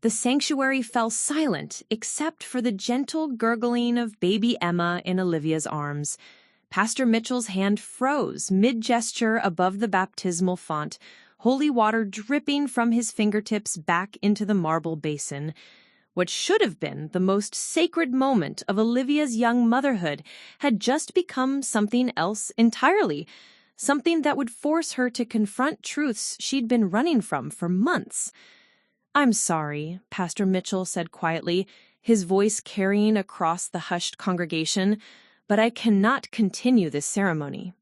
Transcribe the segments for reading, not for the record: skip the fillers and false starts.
The sanctuary fell silent except for the gentle gurgling of baby Emma in Olivia's arms. Pastor Mitchell's hand froze mid-gesture above the baptismal font, holy water dripping from his fingertips back into the marble basin. What should have been the most sacred moment of Olivia's young motherhood had just become something else entirely, something that would force her to confront truths she'd been running from for months. "I'm sorry," Pastor Mitchell said quietly, his voice carrying across the hushed congregation, "but I cannot continue this ceremony."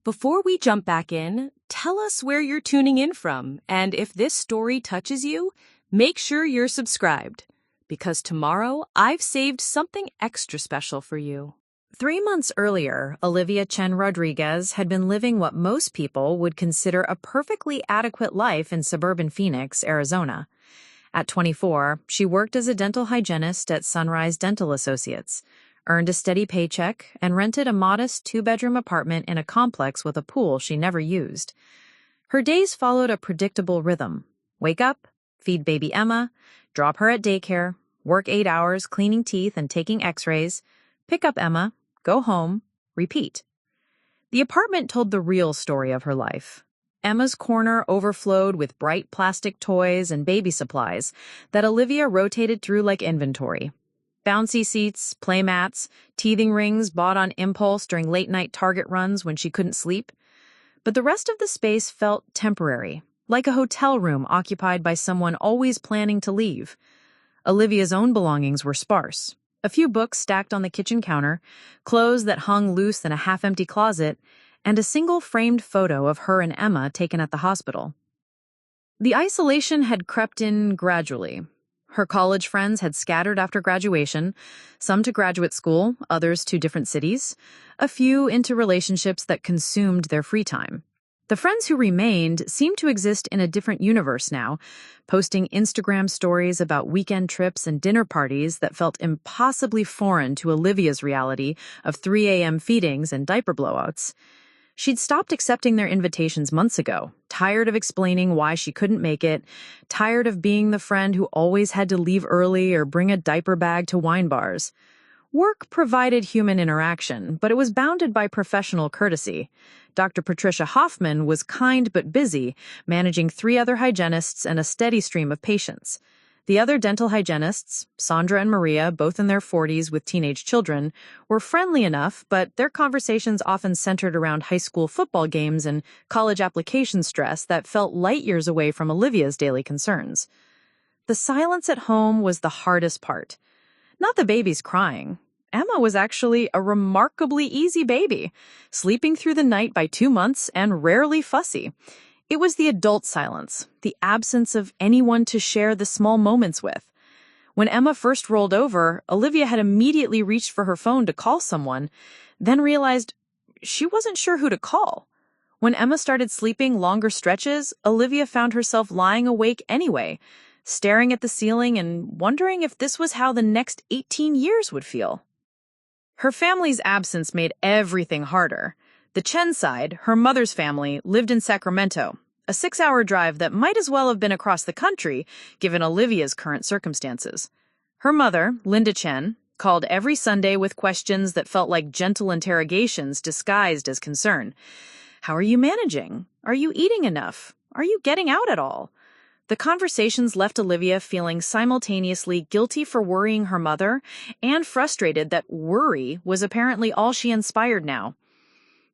Before we jump back in, tell us where you're tuning in from, and if this story touches you, make sure you're subscribed, because tomorrow I've saved something extra special for you. 3 months earlier, Olivia Chen-Rodriguez had been living what most people would consider a perfectly adequate life in suburban Phoenix, Arizona. At 24, she worked as a dental hygienist at Sunrise Dental Associates, earned a steady paycheck, and rented a modest 2-bedroom apartment in a complex with a pool she never used. Her days followed a predictable rhythm. Wake up, feed baby Emma, drop her at daycare, work 8 hours cleaning teeth and taking x-rays, pick up Emma, go home, repeat. The apartment told the real story of her life. Emma's corner overflowed with bright plastic toys and baby supplies that Olivia rotated through like inventory. Bouncy seats, play mats, teething rings bought on impulse during late-night Target runs when she couldn't sleep. But the rest of the space felt temporary, like a hotel room occupied by someone always planning to leave. Olivia's own belongings were sparse. A few books stacked on the kitchen counter, clothes that hung loose in a half-empty closet, and a single framed photo of her and Emma taken at the hospital. The isolation had crept in gradually. Her college friends had scattered after graduation, some to graduate school, others to different cities, a few into relationships that consumed their free time. The friends who remained seemed to exist in a different universe now, posting Instagram stories about weekend trips and dinner parties that felt impossibly foreign to Olivia's reality of 3 a.m. feedings and diaper blowouts. She'd stopped accepting their invitations months ago, tired of explaining why she couldn't make it, tired of being the friend who always had to leave early or bring a diaper bag to wine bars. Work provided human interaction, but it was bounded by professional courtesy. Dr. Patricia Hoffman was kind but busy, managing 3 other hygienists and a steady stream of patients. The other dental hygienists, Sandra and Maria, both in their 40s with teenage children, were friendly enough, but their conversations often centered around high school football games and college application stress that felt light years away from Olivia's daily concerns. The silence at home was the hardest part. Not the baby's crying. Emma was actually a remarkably easy baby, sleeping through the night by 2 months and rarely fussy. It was the adult silence, the absence of anyone to share the small moments with. When Emma first rolled over, Olivia had immediately reached for her phone to call someone, then realized she wasn't sure who to call. When Emma started sleeping longer stretches, Olivia found herself lying awake anyway, staring at the ceiling and wondering if this was how the next 18 years would feel. Her family's absence made everything harder. The Chen side, her mother's family, lived in Sacramento, a 6-hour drive that might as well have been across the country, given Olivia's current circumstances. Her mother, Linda Chen, called every Sunday with questions that felt like gentle interrogations disguised as concern. How are you managing? Are you eating enough? Are you getting out at all? The conversations left Olivia feeling simultaneously guilty for worrying her mother and frustrated that worry was apparently all she inspired now.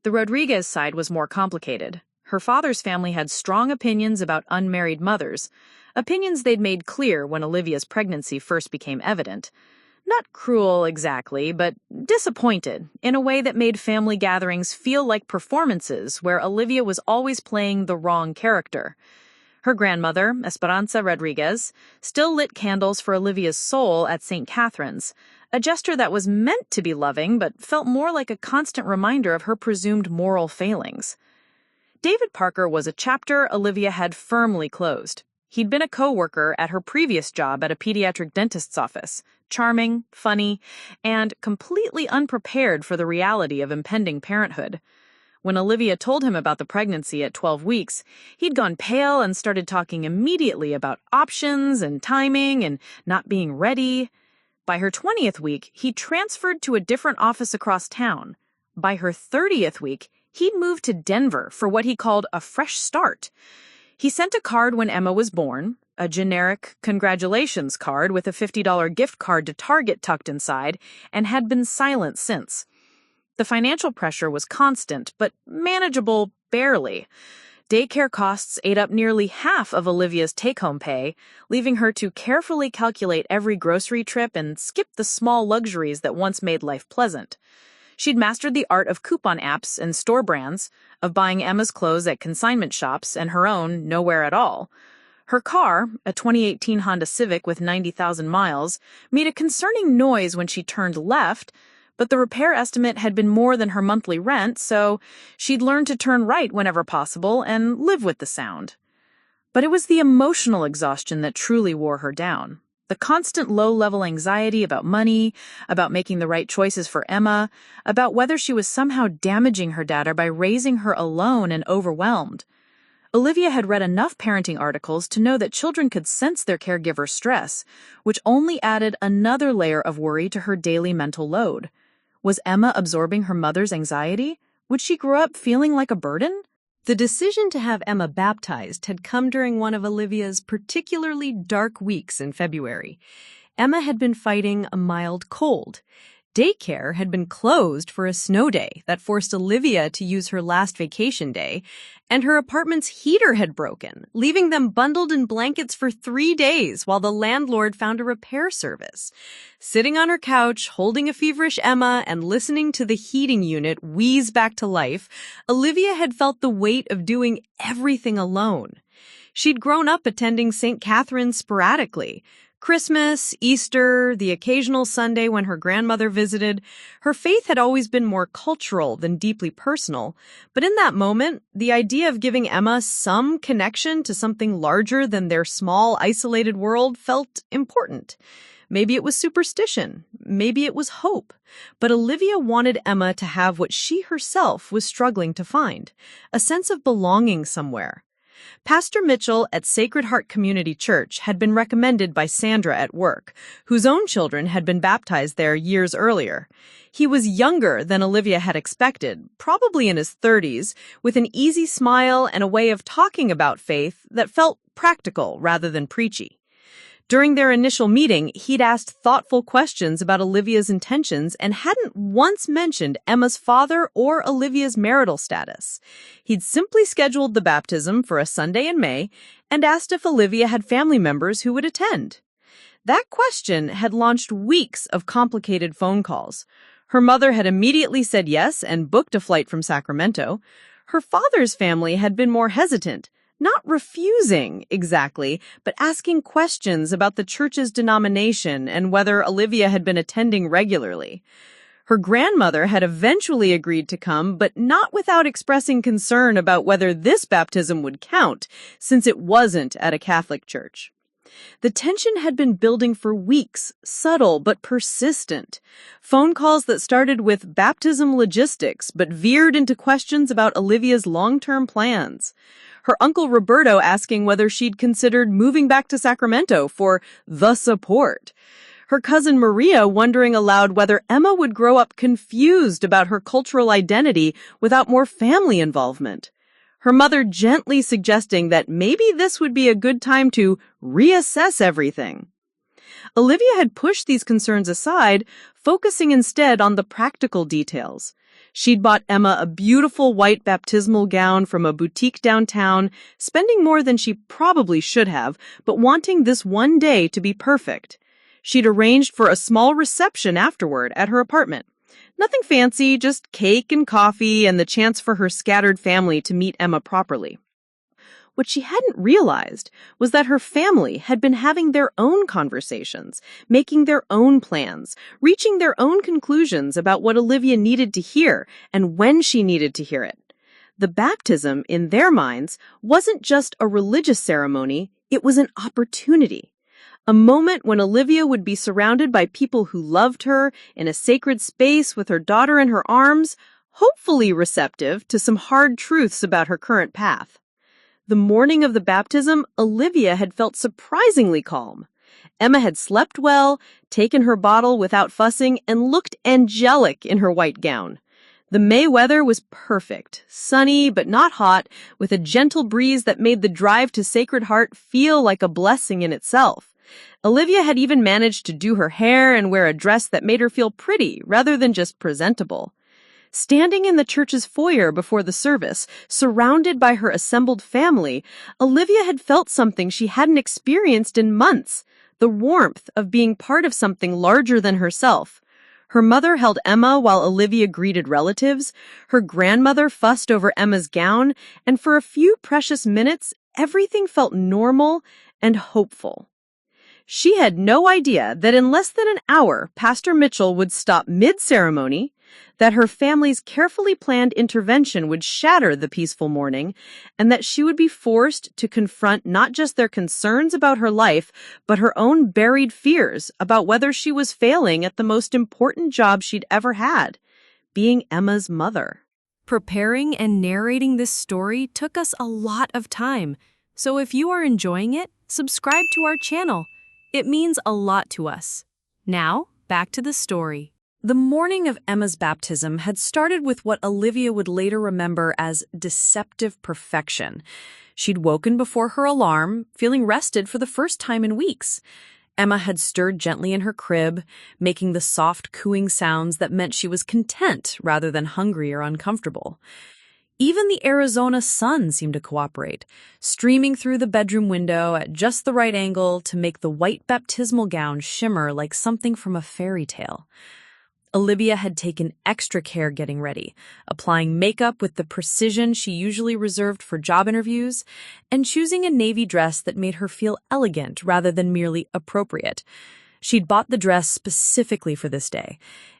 The Rodriguez side was more complicated. Her father's family had strong opinions about unmarried mothers, opinions they'd made clear when Olivia's pregnancy first became evident. Not cruel exactly, but disappointed in a way that made family gatherings feel like performances where Olivia was always playing the wrong character. Her grandmother, Esperanza Rodriguez, still lit candles for Olivia's soul at St. Catherine's, a gesture that was meant to be loving but felt more like a constant reminder of her presumed moral failings. David Parker was a chapter Olivia had firmly closed. He'd been a co-worker at her previous job at a pediatric dentist's office, charming, funny, and completely unprepared for the reality of impending parenthood. When Olivia told him about the pregnancy at 12 weeks, he'd gone pale and started talking immediately about options and timing and not being ready. By her 20th week, he transferred to a different office across town. By her 30th week, he'd moved to Denver for what he called a fresh start. He sent a card when Emma was born, a generic congratulations card with a $50 gift card to Target tucked inside, and had been silent since. The financial pressure was constant, but manageable barely. Daycare costs ate up nearly half of Olivia's take-home pay, leaving her to carefully calculate every grocery trip and skip the small luxuries that once made life pleasant. She'd mastered the art of coupon apps and store brands, of buying Emma's clothes at consignment shops and her own nowhere at all. Her car, a 2018 Honda Civic with 90,000 miles, made a concerning noise when she turned left, but the repair estimate had been more than her monthly rent, so she'd learned to turn right whenever possible and live with the sound. But it was the emotional exhaustion that truly wore her down. The constant low-level anxiety about money, about making the right choices for Emma, about whether she was somehow damaging her daughter by raising her alone and overwhelmed. Olivia had read enough parenting articles to know that children could sense their caregiver's stress, which only added another layer of worry to her daily mental load. Was Emma absorbing her mother's anxiety? Would she grow up feeling like a burden? The decision to have Emma baptized had come during one of Olivia's particularly dark weeks in February. Emma had been fighting a mild cold. Daycare had been closed for a snow day that forced Olivia to use her last vacation day, and her apartment's heater had broken, leaving them bundled in blankets for 3 days while the landlord found a repair service. Sitting on her couch, holding a feverish Emma and listening to the heating unit wheeze back to life, Olivia had felt the weight of doing everything alone. She'd grown up attending St. Catherine's sporadically. Christmas, Easter, the occasional Sunday when her grandmother visited. Her faith had always been more cultural than deeply personal, but in that moment, the idea of giving Emma some connection to something larger than their small, isolated world felt important. Maybe it was superstition, maybe it was hope, but Olivia wanted Emma to have what she herself was struggling to find, a sense of belonging somewhere. Pastor Mitchell at Sacred Heart Community Church had been recommended by Sandra at work, whose own children had been baptized there years earlier. He was younger than Olivia had expected, probably in his 30s, with an easy smile and a way of talking about faith that felt practical rather than preachy. During their initial meeting, he'd asked thoughtful questions about Olivia's intentions and hadn't once mentioned Emma's father or Olivia's marital status. He'd simply scheduled the baptism for a Sunday in May and asked if Olivia had family members who would attend. That question had launched weeks of complicated phone calls. Her mother had immediately said yes and booked a flight from Sacramento. Her father's family had been more hesitant. Not refusing, exactly, but asking questions about the church's denomination and whether Olivia had been attending regularly. Her grandmother had eventually agreed to come, but not without expressing concern about whether this baptism would count, since it wasn't at a Catholic church. The tension had been building for weeks, subtle but persistent. Phone calls that started with baptism logistics but veered into questions about Olivia's long-term plans. Her uncle Roberto asking whether she'd considered moving back to Sacramento for the support. Her cousin Maria wondering aloud whether Emma would grow up confused about her cultural identity without more family involvement. Her mother gently suggesting that maybe this would be a good time to reassess everything. Olivia had pushed these concerns aside, focusing instead on the practical details. She'd bought Emma a beautiful white baptismal gown from a boutique downtown, spending more than she probably should have, but wanting this one day to be perfect. She'd arranged for a small reception afterward at her apartment. Nothing fancy, just cake and coffee and the chance for her scattered family to meet Emma properly. What she hadn't realized was that her family had been having their own conversations, making their own plans, reaching their own conclusions about what Olivia needed to hear and when she needed to hear it. The baptism, in their minds, wasn't just a religious ceremony, it was an opportunity. A moment when Olivia would be surrounded by people who loved her, in a sacred space with her daughter in her arms, hopefully receptive to some hard truths about her current path. The morning of the baptism, Olivia had felt surprisingly calm. Emma had slept well, taken her bottle without fussing, and looked angelic in her white gown. The May weather was perfect, sunny but not hot, with a gentle breeze that made the drive to Sacred Heart feel like a blessing in itself. Olivia had even managed to do her hair and wear a dress that made her feel pretty rather than just presentable. Standing in the church's foyer before the service, surrounded by her assembled family, Olivia had felt something she hadn't experienced in months, the warmth of being part of something larger than herself. Her mother held Emma while Olivia greeted relatives, her grandmother fussed over Emma's gown, and for a few precious minutes, everything felt normal and hopeful. She had no idea that in less than an hour, Pastor Mitchell would stop mid-ceremony, that her family's carefully planned intervention would shatter the peaceful morning, and that she would be forced to confront not just their concerns about her life, but her own buried fears about whether she was failing at the most important job she'd ever had, being Emma's mother. Preparing and narrating this story took us a lot of time, so if you are enjoying it, subscribe to our channel. It means a lot to us. Now, back to the story. The morning of Emma's baptism had started with what Olivia would later remember as deceptive perfection. She'd woken before her alarm, feeling rested for the first time in weeks. Emma had stirred gently in her crib, making the soft cooing sounds that meant she was content rather than hungry or uncomfortable. Even the Arizona sun seemed to cooperate, streaming through the bedroom window at just the right angle to make the white baptismal gown shimmer like something from a fairy tale. Olivia had taken extra care getting ready, applying makeup with the precision she usually reserved for job interviews, and choosing a navy dress that made her feel elegant rather than merely appropriate. She'd bought the dress specifically for this day,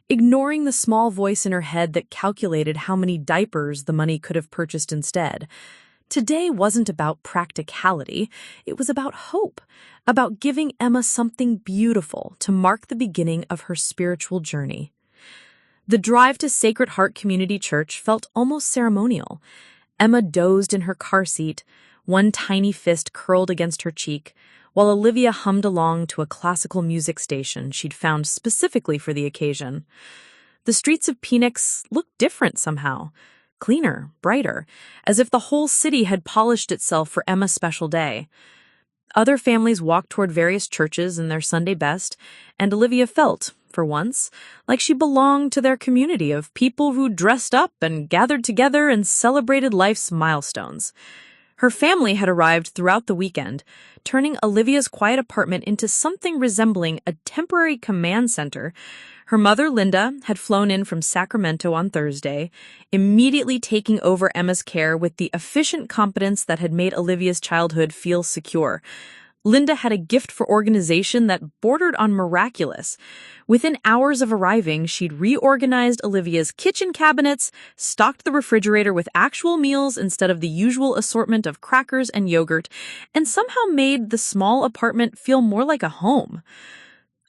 ignoring the small voice in her head that calculated how many diapers the money could have purchased instead. Today wasn't about practicality, it was about hope, about giving Emma something beautiful to mark the beginning of her spiritual journey. The drive to Sacred Heart Community Church felt almost ceremonial. Emma dozed in her car seat, one tiny fist curled against her cheek, while Olivia hummed along to a classical music station she'd found specifically for the occasion. The streets of Phoenix looked different somehow, cleaner, brighter, as if the whole city had polished itself for Emma's special day. Other families walked toward various churches in their Sunday best, and Olivia felt, for once, like she belonged to their community of people who dressed up and gathered together and celebrated life's milestones. Her family had arrived throughout the weekend, turning Olivia's quiet apartment into something resembling a temporary command center. Her mother, Linda, had flown in from Sacramento on Thursday, immediately taking over Emma's care with the efficient competence that had made Olivia's childhood feel secure. Linda had a gift for organization that bordered on miraculous. Within hours of arriving, she'd reorganized Olivia's kitchen cabinets, stocked the refrigerator with actual meals instead of the usual assortment of crackers and yogurt, and somehow made the small apartment feel more like a home.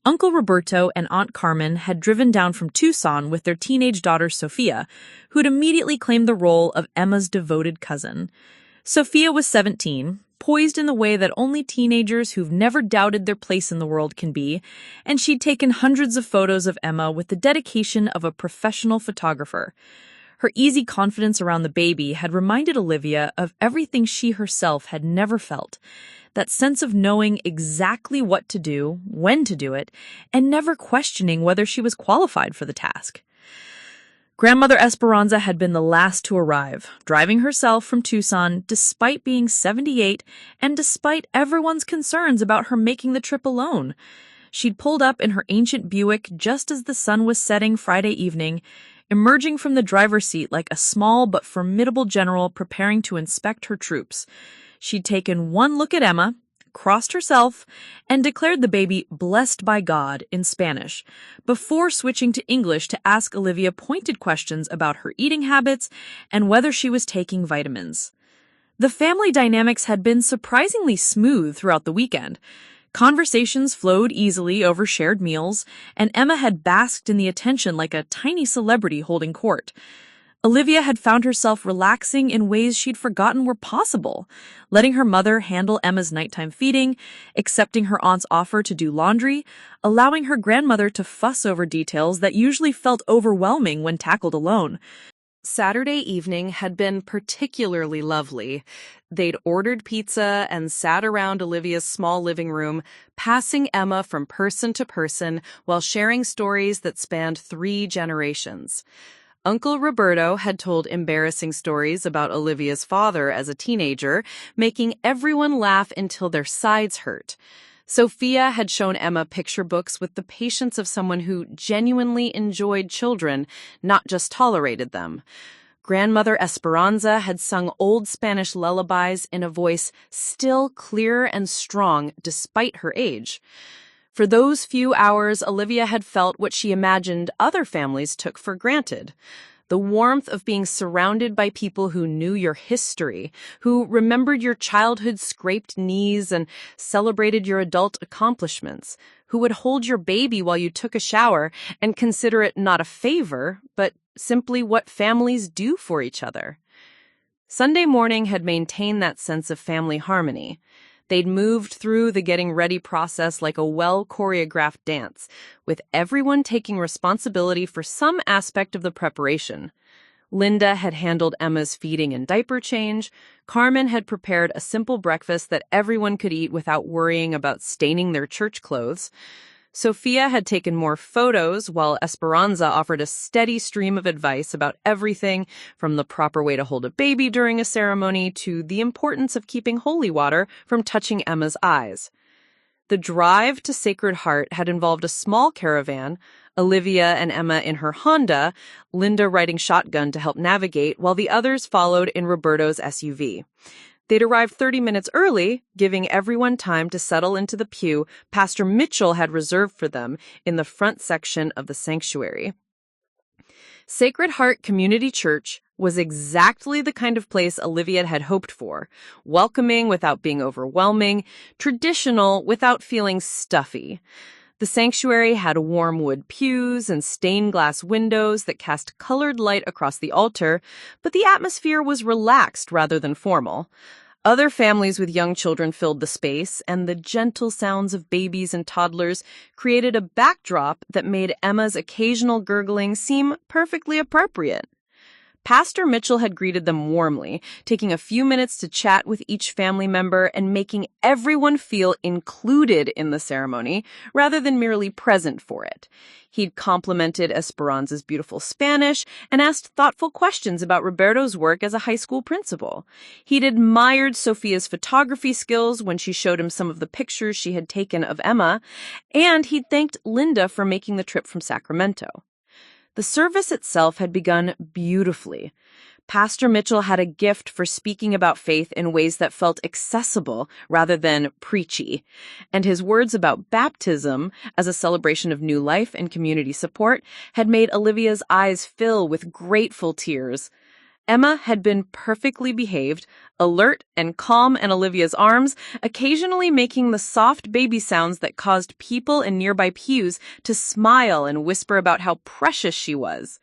Uncle Roberto and Aunt Carmen had driven down from Tucson with their teenage daughter Sophia, who'd immediately claimed the role of Emma's devoted cousin. Sophia was 17, poised in the way that only teenagers who've never doubted their place in the world can be, and she'd taken hundreds of photos of Emma with the dedication of a professional photographer. Her easy confidence around the baby had reminded Olivia of everything she herself had never felt, that sense of knowing exactly what to do, when to do it, and never questioning whether she was qualified for the task. Grandmother Esperanza had been the last to arrive, driving herself from Tucson despite being 78 and despite everyone's concerns about her making the trip alone. She'd pulled up in her ancient Buick just as the sun was setting Friday evening, emerging from the driver's seat like a small but formidable general preparing to inspect her troops. She'd taken one look at Emma, crossed herself, and declared the baby blessed by God in Spanish, before switching to English to ask Olivia pointed questions about her eating habits and whether she was taking vitamins. The family dynamics had been surprisingly smooth throughout the weekend. Conversations flowed easily over shared meals, and Emma had basked in the attention like a tiny celebrity holding court. Olivia had found herself relaxing in ways she'd forgotten were possible, letting her mother handle Emma's nighttime feeding, accepting her aunt's offer to do laundry, allowing her grandmother to fuss over details that usually felt overwhelming when tackled alone. Saturday evening had been particularly lovely. They'd ordered pizza and sat around Olivia's small living room, passing Emma from person to person while sharing stories that spanned 3 generations. Uncle Roberto had told embarrassing stories about Olivia's father as a teenager, making everyone laugh until their sides hurt. Sophia had shown Emma picture books with the patience of someone who genuinely enjoyed children, not just tolerated them. Grandmother Esperanza had sung old Spanish lullabies in a voice still clear and strong despite her age. For those few hours, Olivia had felt what she imagined other families took for granted. The warmth of being surrounded by people who knew your history, who remembered your childhood scraped knees and celebrated your adult accomplishments, who would hold your baby while you took a shower and consider it not a favor, but simply what families do for each other. Sunday morning had maintained that sense of family harmony. They'd moved through the getting ready process like a well-choreographed dance, with everyone taking responsibility for some aspect of the preparation. Linda had handled Emma's feeding and diaper change. Carmen had prepared a simple breakfast that everyone could eat without worrying about staining their church clothes. Sophia had taken more photos, while Esperanza offered a steady stream of advice about everything from the proper way to hold a baby during a ceremony to the importance of keeping holy water from touching Emma's eyes. The drive to Sacred Heart had involved a small caravan, Olivia and Emma in her Honda, Linda riding shotgun to help navigate, while the others followed in Roberto's SUV. They'd arrived 30 minutes early, giving everyone time to settle into the pew Pastor Mitchell had reserved for them in the front section of the sanctuary. Sacred Heart Community Church was exactly the kind of place Olivia had hoped for, welcoming without being overwhelming, traditional without feeling stuffy. The sanctuary had warm wood pews and stained glass windows that cast colored light across the altar, but the atmosphere was relaxed rather than formal. Other families with young children filled the space, and the gentle sounds of babies and toddlers created a backdrop that made Emma's occasional gurgling seem perfectly appropriate. Pastor Mitchell had greeted them warmly, taking a few minutes to chat with each family member and making everyone feel included in the ceremony rather than merely present for it. He'd complimented Esperanza's beautiful Spanish and asked thoughtful questions about Roberto's work as a high school principal. He'd admired Sophia's photography skills when she showed him some of the pictures she had taken of Emma, and he'd thanked Linda for making the trip from Sacramento. The service itself had begun beautifully. Pastor Mitchell had a gift for speaking about faith in ways that felt accessible rather than preachy, and his words about baptism as a celebration of new life and community support had made Olivia's eyes fill with grateful tears. Emma had been perfectly behaved, alert and calm in Olivia's arms, occasionally making the soft baby sounds that caused people in nearby pews to smile and whisper about how precious she was.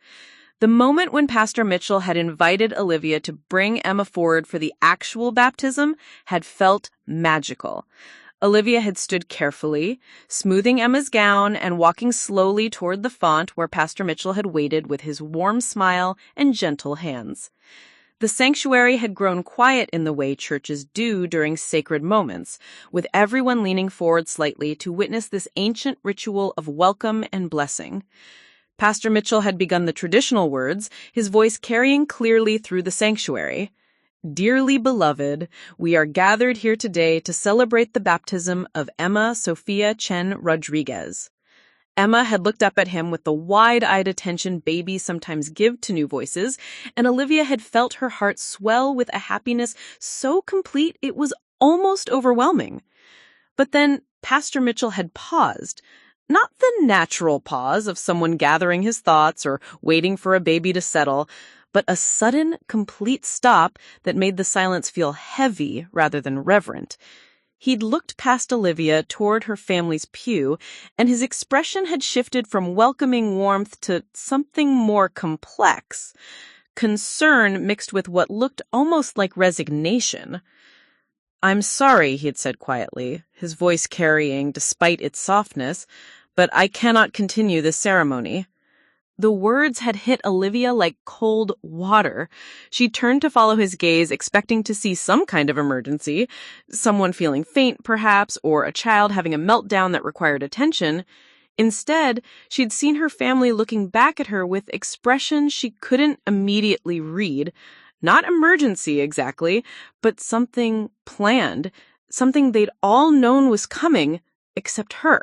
The moment when Pastor Mitchell had invited Olivia to bring Emma forward for the actual baptism had felt magical. Olivia had stood carefully, smoothing Emma's gown and walking slowly toward the font where Pastor Mitchell had waited with his warm smile and gentle hands. The sanctuary had grown quiet in the way churches do during sacred moments, with everyone leaning forward slightly to witness this ancient ritual of welcome and blessing. Pastor Mitchell had begun the traditional words, his voice carrying clearly through the sanctuary. Dearly beloved, we are gathered here today to celebrate the baptism of Emma Olivia Chen-Rodriguez. Emma had looked up at him with the wide-eyed attention babies sometimes give to new voices, and Olivia had felt her heart swell with a happiness so complete it was almost overwhelming. But then Pastor Mitchell had paused. Not the natural pause of someone gathering his thoughts or waiting for a baby to settle, but a sudden, complete stop that made the silence feel heavy rather than reverent. He'd looked past Olivia toward her family's pew, and his expression had shifted from welcoming warmth to something more complex. concern mixed with what looked almost like resignation. "I'm sorry," he had said quietly, his voice carrying despite its softness, "but I cannot continue this ceremony." The words had hit Olivia like cold water. She turned to follow his gaze, expecting to see some kind of emergency, someone feeling faint, perhaps, or a child having a meltdown that required attention. Instead, she'd seen her family looking back at her with expressions she couldn't immediately read. Not emergency, exactly, but something planned, something they'd all known was coming, except her.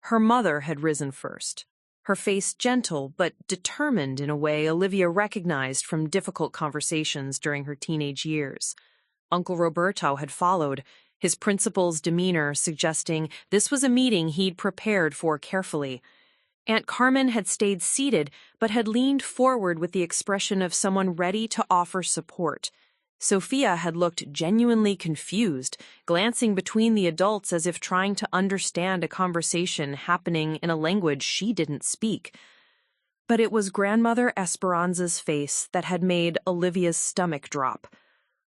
Her mother had risen first, her face gentle but determined in a way Olivia recognized from difficult conversations during her teenage years. Uncle Roberto had followed, his principal's demeanor suggesting this was a meeting he'd prepared for carefully. Aunt Carmen had stayed seated, but had leaned forward with the expression of someone ready to offer support. Sophia had looked genuinely confused, glancing between the adults as if trying to understand a conversation happening in a language she didn't speak. But it was Grandmother Esperanza's face that had made Olivia's stomach drop.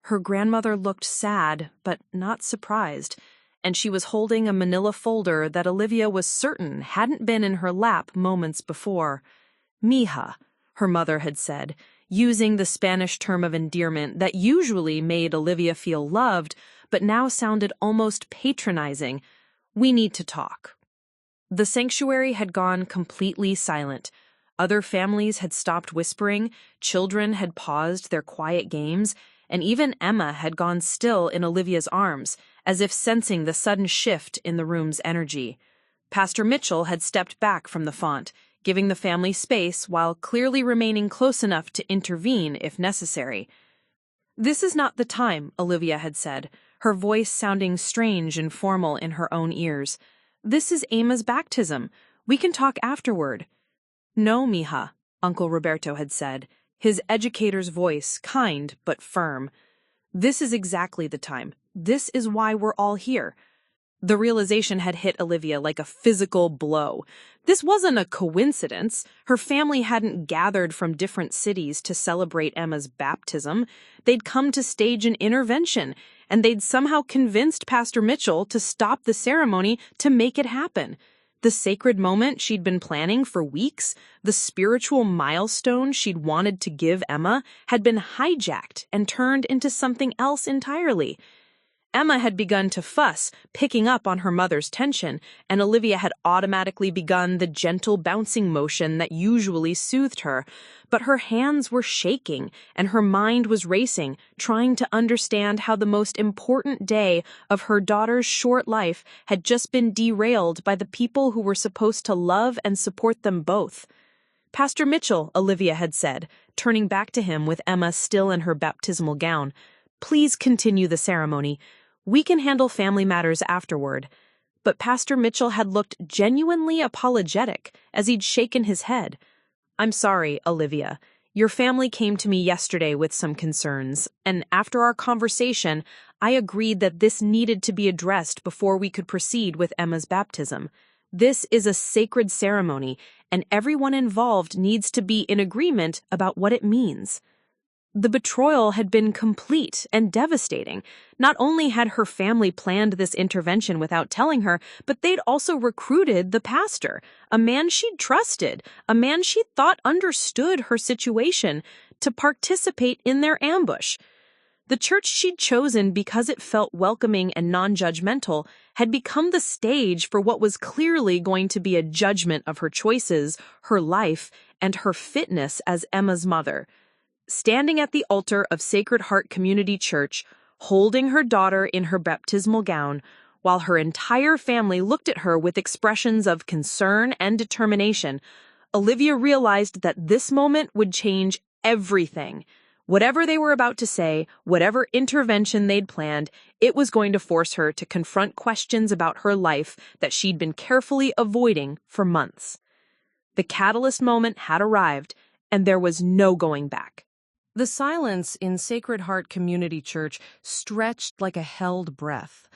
Her grandmother looked sad, but not surprised, and she was holding a manila folder that Olivia was certain hadn't been in her lap moments before. "Mija," her mother had said, using the Spanish term of endearment that usually made Olivia feel loved, but now sounded almost patronizing. "We need to talk." The sanctuary had gone completely silent. Other families had stopped whispering, children had paused their quiet games, and even Emma had gone still in Olivia's arms, as if sensing the sudden shift in the room's energy. Pastor Mitchell had stepped back from the font, giving the family space while clearly remaining close enough to intervene if necessary. "This is not the time," Olivia had said, her voice sounding strange and formal in her own ears. "This is Emma's baptism. We can talk afterward." "No, mija," Uncle Roberto had said, his educator's voice kind but firm. "This is exactly the time. This is why we're all here." The realization had hit Olivia like a physical blow. This wasn't a coincidence. Her family hadn't gathered from different cities to celebrate Emma's baptism. They'd come to stage an intervention, and they'd somehow convinced Pastor Mitchell to stop the ceremony to make it happen. The sacred moment she'd been planning for weeks, the spiritual milestone she'd wanted to give Emma, had been hijacked and turned into something else entirely. Emma had begun to fuss, picking up on her mother's tension, and Olivia had automatically begun the gentle bouncing motion that usually soothed her. But her hands were shaking, and her mind was racing, trying to understand how the most important day of her daughter's short life had just been derailed by the people who were supposed to love and support them both. "Pastor Mitchell," Olivia had said, turning back to him with Emma still in her baptismal gown, "please continue the ceremony. We can handle family matters afterward." But Pastor Mitchell had looked genuinely apologetic as he'd shaken his head. "I'm sorry, Olivia. Your family came to me yesterday with some concerns, and after our conversation, I agreed that this needed to be addressed before we could proceed with Emma's baptism. This is a sacred ceremony, and everyone involved needs to be in agreement about what it means." The betrothal had been complete and devastating. Not only had her family planned this intervention without telling her, but they'd also recruited the pastor, a man she'd trusted, a man she thought understood her situation, to participate in their ambush. The church she'd chosen because it felt welcoming and non-judgmental had become the stage for what was clearly going to be a judgment of her choices, her life, and her fitness as Emma's mother. Standing at the altar of Sacred Heart Community Church, holding her daughter in her baptismal gown, while her entire family looked at her with expressions of concern and determination, Olivia realized that this moment would change everything. Whatever they were about to say, whatever intervention they'd planned, it was going to force her to confront questions about her life that she'd been carefully avoiding for months. The catalyst moment had arrived, and there was no going back. The silence in Sacred Heart Community Church stretched like a held breath.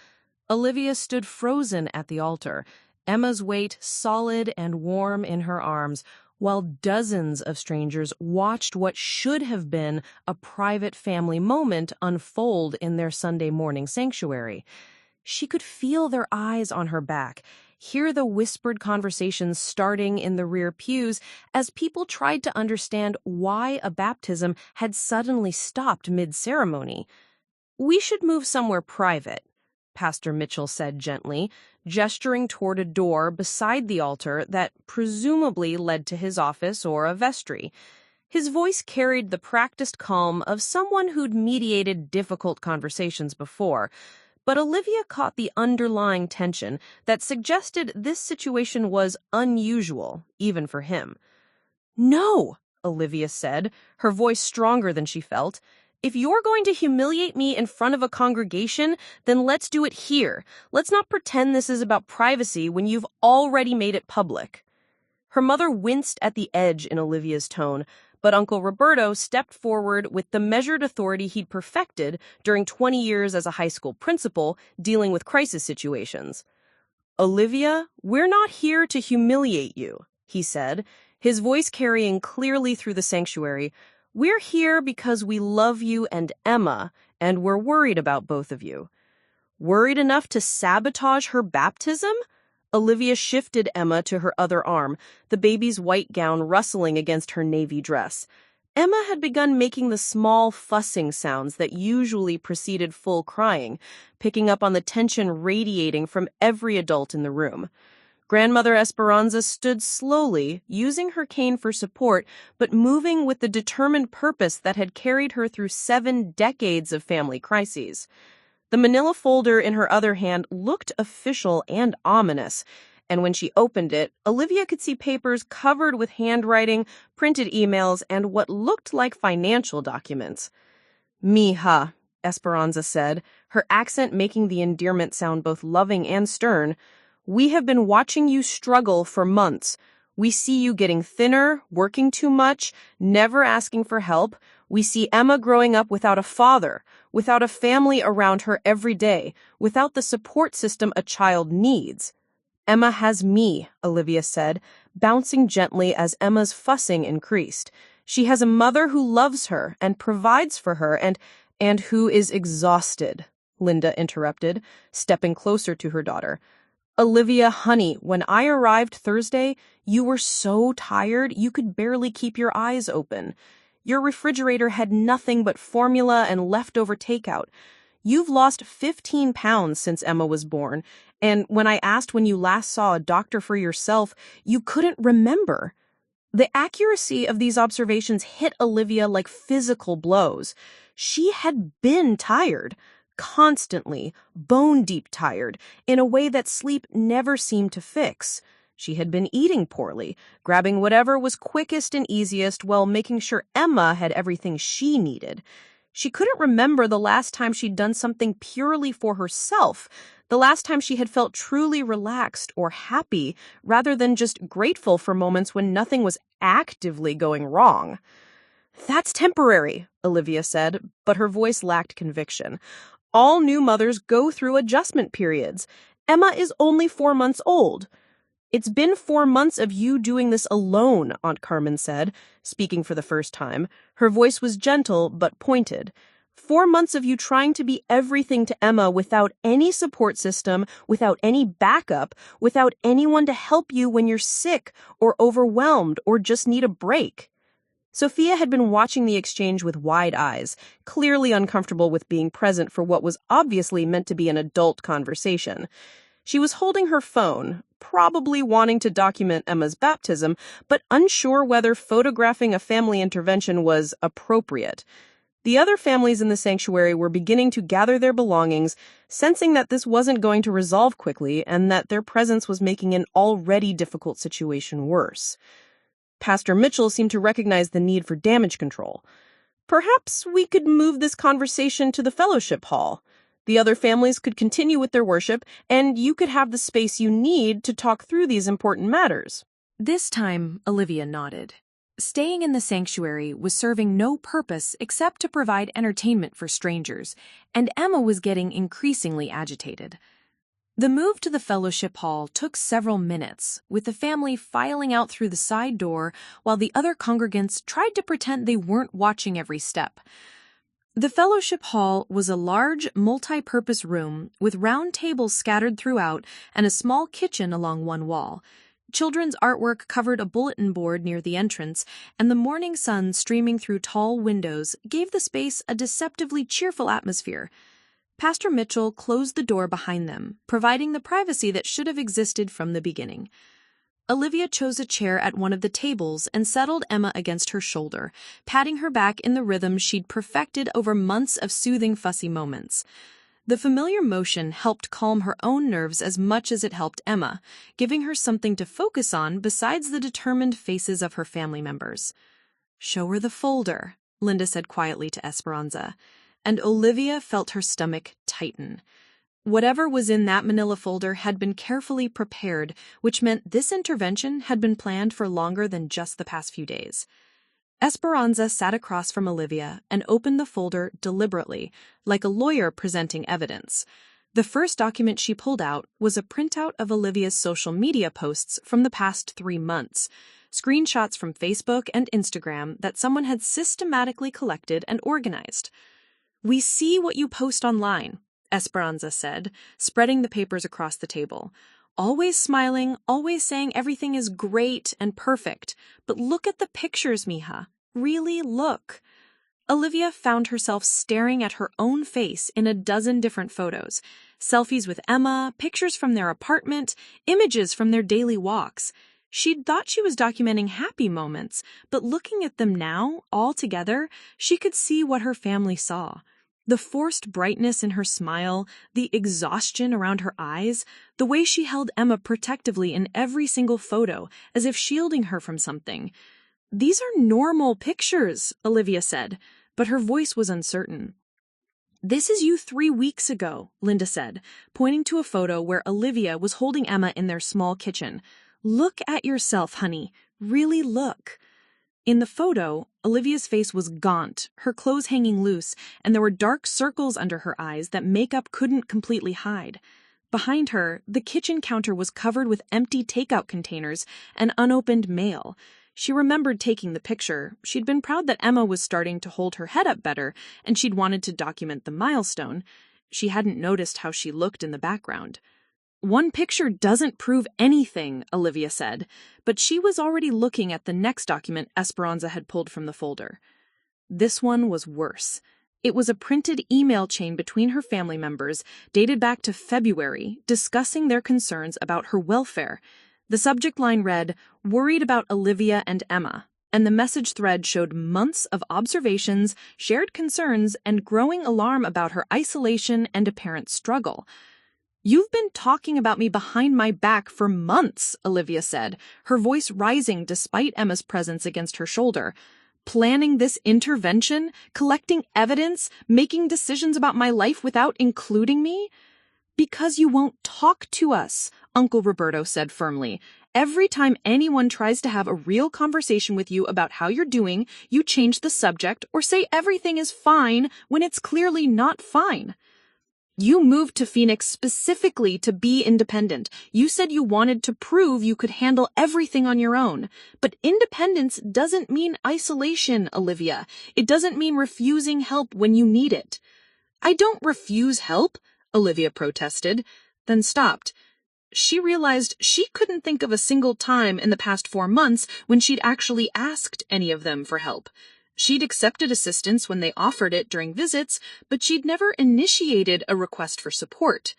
Olivia stood frozen at the altar, Emma's weight solid and warm in her arms, while dozens of strangers watched what should have been a private family moment unfold in their Sunday morning sanctuary. She could feel their eyes on her back, hear the whispered conversations starting in the rear pews as people tried to understand why a baptism had suddenly stopped mid-ceremony. "We should move somewhere private," Pastor Mitchell said gently, gesturing toward a door beside the altar that presumably led to his office or a vestry. His voice carried the practiced calm of someone who'd mediated difficult conversations before, but Olivia caught the underlying tension that suggested this situation was unusual, even for him. "No," Olivia said, her voice stronger than she felt. "If you're going to humiliate me in front of a congregation, then let's do it here. Let's not pretend this is about privacy when you've already made it public." Her mother winced at the edge in Olivia's tone, but Uncle Roberto stepped forward with the measured authority he'd perfected during 20 years as a high school principal dealing with crisis situations. "Olivia, we're not here to humiliate you," he said, his voice carrying clearly through the sanctuary. "We're here because we love you and Emma, and we're worried about both of you." Worried enough to sabotage her baptism? Olivia shifted Emma to her other arm, the baby's white gown rustling against her navy dress. Emma had begun making the small fussing sounds that usually preceded full crying, picking up on the tension radiating from every adult in the room. Grandmother Esperanza stood slowly, using her cane for support, but moving with the determined purpose that had carried her through 7 decades of family crises. The manila folder in her other hand looked official and ominous, and when she opened it, Olivia could see papers covered with handwriting, printed emails, and what looked like financial documents. "Mija," Esperanza said, her accent making the endearment sound both loving and stern, "we have been watching you struggle for months. We see you getting thinner, working too much, never asking for help. We see Emma growing up without a father, without a family around her every day, without the support system a child needs." "Emma has me," Olivia said, bouncing gently as Emma's fussing increased. "She has a mother who loves her and provides for her and who is exhausted," Linda interrupted, stepping closer to her daughter. "Olivia, honey, when I arrived Thursday, you were so tired you could barely keep your eyes open. Your refrigerator had nothing but formula and leftover takeout. You've lost 15 pounds since Emma was born, and when I asked when you last saw a doctor for yourself, you couldn't remember." The accuracy of these observations hit Olivia like physical blows. She had been tired. Constantly, bone-deep tired, in a way that sleep never seemed to fix. She had been eating poorly, grabbing whatever was quickest and easiest while making sure Emma had everything she needed. She couldn't remember the last time she'd done something purely for herself, the last time she had felt truly relaxed or happy, rather than just grateful for moments when nothing was actively going wrong. "That's temporary," Olivia said, but her voice lacked conviction. "All new mothers go through adjustment periods. Emma is only 4 months old." "It's been 4 months of you doing this alone," Aunt Carmen said, speaking for the first time. Her voice was gentle but pointed. 4 months of you trying to be everything to Emma without any support system, without any backup, without anyone to help you when you're sick or overwhelmed or just need a break." Sophia had been watching the exchange with wide eyes, clearly uncomfortable with being present for what was obviously meant to be an adult conversation. She was holding her phone, probably wanting to document Emma's baptism, but unsure whether photographing a family intervention was appropriate. The other families in the sanctuary were beginning to gather their belongings, sensing that this wasn't going to resolve quickly and that their presence was making an already difficult situation worse. Pastor Mitchell seemed to recognize the need for damage control. "Perhaps we could move this conversation to the fellowship hall. The other families could continue with their worship, and you could have the space you need to talk through these important matters." This time, Olivia nodded. Staying in the sanctuary was serving no purpose except to provide entertainment for strangers, and Emma was getting increasingly agitated. The move to the fellowship hall took several minutes, with the family filing out through the side door while the other congregants tried to pretend they weren't watching every step. The fellowship hall was a large, multi-purpose room with round tables scattered throughout and a small kitchen along one wall. Children's artwork covered a bulletin board near the entrance, and the morning sun streaming through tall windows gave the space a deceptively cheerful atmosphere. Pastor Mitchell closed the door behind them, providing the privacy that should have existed from the beginning. Olivia chose a chair at one of the tables and settled Emma against her shoulder, patting her back in the rhythm she'd perfected over months of soothing fussy moments. The familiar motion helped calm her own nerves as much as it helped Emma, giving her something to focus on besides the determined faces of her family members. "Show her the folder," Linda said quietly to Esperanza, and Olivia felt her stomach tighten. Whatever was in that manila folder had been carefully prepared, which meant this intervention had been planned for longer than just the past few days. Esperanza sat across from Olivia and opened the folder deliberately, like a lawyer presenting evidence. The first document she pulled out was a printout of Olivia's social media posts from the past 3 months, screenshots from Facebook and Instagram that someone had systematically collected and organized. "We see what you post online," Esperanza said, spreading the papers across the table. "Always smiling, always saying everything is great and perfect. But look at the pictures, mija. Really look." Olivia found herself staring at her own face in a dozen different photos. Selfies with Emma, pictures from their apartment, images from their daily walks. She'd thought she was documenting happy moments, but looking at them now, all together, she could see what her family saw. The forced brightness in her smile, the exhaustion around her eyes, the way she held Emma protectively in every single photo, as if shielding her from something. "These are normal pictures," Olivia said, but her voice was uncertain. "This is you 3 weeks ago," Linda said, pointing to a photo where Olivia was holding Emma in their small kitchen. "Look at yourself, honey. Really look." In the photo, Olivia's face was gaunt, her clothes hanging loose, and there were dark circles under her eyes that makeup couldn't completely hide. Behind her, the kitchen counter was covered with empty takeout containers and unopened mail. She remembered taking the picture. She'd been proud that Emma was starting to hold her head up better, and she'd wanted to document the milestone. She hadn't noticed how she looked in the background. "One picture doesn't prove anything," Olivia said, but she was already looking at the next document Esperanza had pulled from the folder. This one was worse. It was a printed email chain between her family members, dated back to February, discussing their concerns about her welfare. The subject line read, "Worried about Olivia and Emma," and the message thread showed months of observations, shared concerns, and growing alarm about her isolation and apparent struggle. "You've been talking about me behind my back for months," Olivia said, her voice rising despite Emma's presence against her shoulder. "Planning this intervention, collecting evidence, making decisions about my life without including me?" "Because you won't talk to us," Uncle Roberto said firmly. "Every time anyone tries to have a real conversation with you about how you're doing, you change the subject or say everything is fine when it's clearly not fine. You moved to Phoenix specifically to be independent. You said you wanted to prove you could handle everything on your own. But independence doesn't mean isolation, Olivia. It doesn't mean refusing help when you need it." "I don't refuse help," Olivia protested, then stopped. She realized she couldn't think of a single time in the past 4 months when she'd actually asked any of them for help. She'd accepted assistance when they offered it during visits, but she'd never initiated a request for support.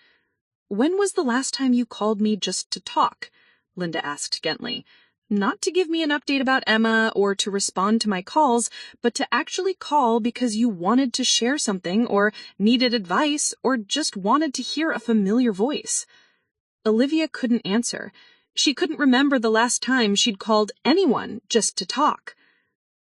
"When was the last time you called me just to talk?" Linda asked gently. "Not to give me an update about Emma or to respond to my calls, but to actually call because you wanted to share something or needed advice or just wanted to hear a familiar voice." Olivia couldn't answer. She couldn't remember the last time she'd called anyone just to talk.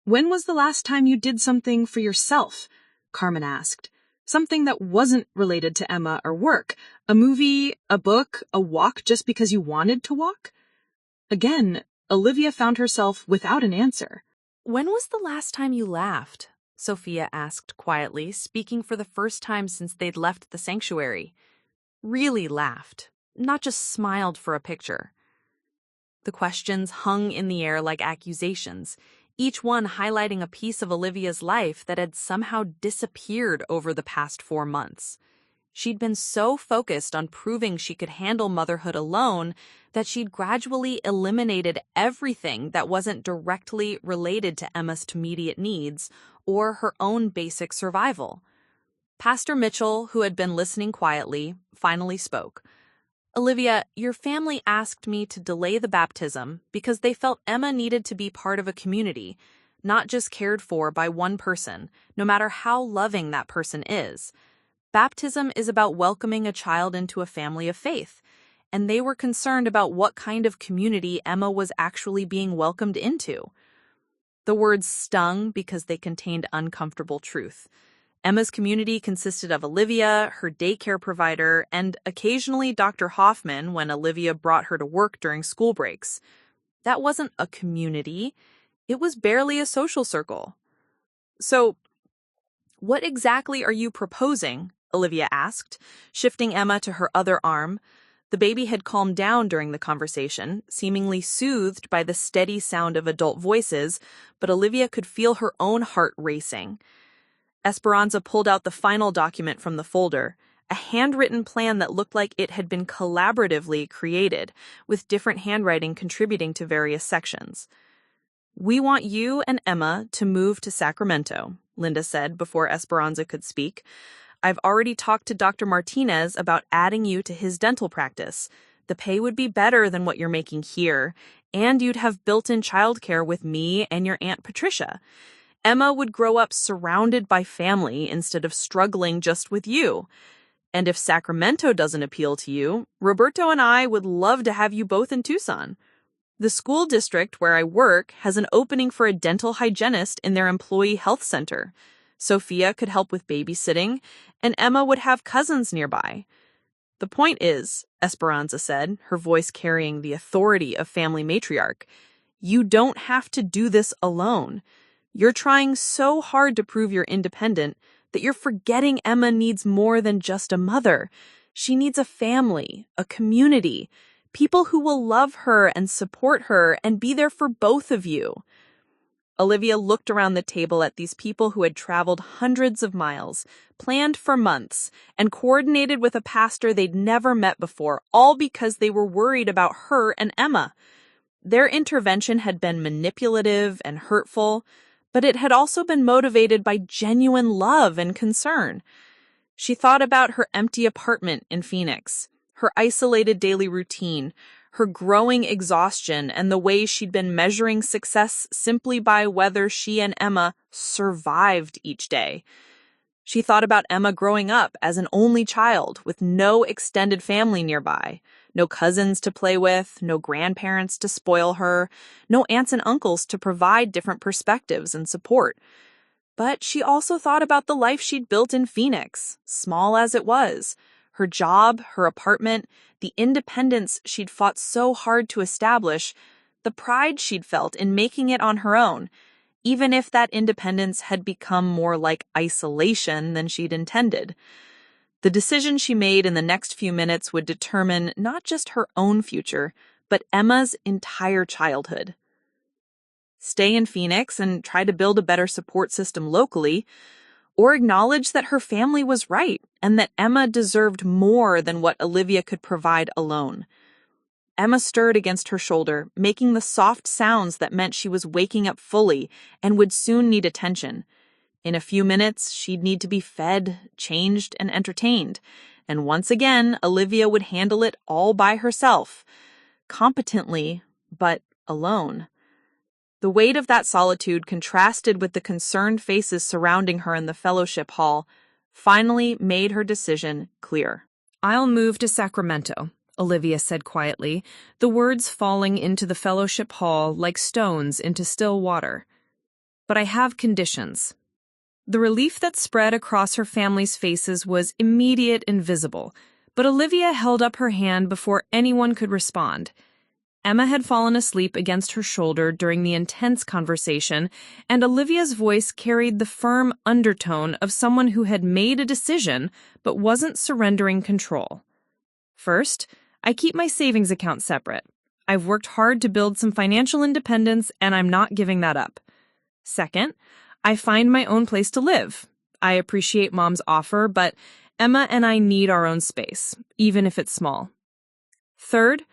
"When was the last time you did something for yourself?" Carmen asked. "Something that wasn't related to Emma or work. A movie, a book, a walk just because you wanted to walk?" Again, Olivia found herself without an answer. "When was the last time you laughed?" Sophia asked quietly, speaking for the first time since they'd left the sanctuary. "Really laughed. not just smiled for a picture. The questions hung in the air like accusations, each one highlighting a piece of Olivia's life that had somehow disappeared over the past 4 months. She'd been so focused on proving she could handle motherhood alone that she'd gradually eliminated everything that wasn't directly related to Emma's immediate needs or her own basic survival. Pastor Mitchell, who had been listening quietly, finally spoke. "Olivia, your family asked me to delay the baptism because they felt Emma needed to be part of a community, not just cared for by one person, no matter how loving that person is. Baptism is about welcoming a child into a family of faith, and they were concerned about what kind of community Emma was actually being welcomed into." The words stung because they contained uncomfortable truth. Emma's community consisted of Olivia, her daycare provider, and occasionally Dr. Hoffman when Olivia brought her to work during school breaks. That wasn't a community. It was barely a social circle. "So, what exactly are you proposing?" Olivia asked, shifting Emma to her other arm. The baby had calmed down during the conversation, seemingly soothed by the steady sound of adult voices, but Olivia could feel her own heart racing. Esperanza pulled out the final document from the folder, a handwritten plan that looked like it had been collaboratively created, with different handwriting contributing to various sections. "We want you and Emma to move to Sacramento," Linda said before Esperanza could speak. "I've already talked to Dr. Martinez about adding you to his dental practice. The pay would be better than what you're making here, and you'd have built-in childcare with me and your Aunt Patricia. Emma would grow up surrounded by family instead of struggling just with you. And if Sacramento doesn't appeal to you, Roberto and I would love to have you both in Tucson. The school district where I work has an opening for a dental hygienist in their employee health center. Sophia could help with babysitting, and Emma would have cousins nearby." "The point is," Esperanza said, her voice carrying the authority of family matriarch, "you don't have to do this alone. You're trying so hard to prove you're independent that you're forgetting Emma needs more than just a mother. She needs a family, a community, people who will love her and support her and be there for both of you." Olivia looked around the table at these people who had traveled hundreds of miles, planned for months, and coordinated with a pastor they'd never met before, all because they were worried about her and Emma. Their intervention had been manipulative and hurtful, but it had also been motivated by genuine love and concern. She thought about her empty apartment in Phoenix, her isolated daily routine, her growing exhaustion, and the way she'd been measuring success simply by whether she and Emma survived each day. She thought about Emma growing up as an only child with no extended family nearby, no cousins to play with, no grandparents to spoil her, no aunts and uncles to provide different perspectives and support. But she also thought about the life she'd built in Phoenix, small as it was, her job, her apartment, the independence she'd fought so hard to establish, the pride she'd felt in making it on her own, even if that independence had become more like isolation than she'd intended. The decision she made in the next few minutes would determine not just her own future, but Emma's entire childhood. Stay in Phoenix and try to build a better support system locally, or acknowledge that her family was right and that Emma deserved more than what Olivia could provide alone. Emma stirred against her shoulder, making the soft sounds that meant she was waking up fully and would soon need attention. In a few minutes, she'd need to be fed, changed, and entertained. And once again, Olivia would handle it all by herself, competently, but alone. The weight of that solitude contrasted with the concerned faces surrounding her in the fellowship hall, finally made her decision clear. "I'll move to Sacramento," Olivia said quietly, the words falling into the fellowship hall like stones into still water. "But I have conditions." The relief that spread across her family's faces was immediate and visible, but Olivia held up her hand before anyone could respond. Emma had fallen asleep against her shoulder during the intense conversation, and Olivia's voice carried the firm undertone of someone who had made a decision but wasn't surrendering control. "First, I keep my savings account separate. I've worked hard to build some financial independence, and I'm not giving that up. Second, I find my own place to live. I appreciate Mom's offer, but Emma and I need our own space, even if it's small. Third,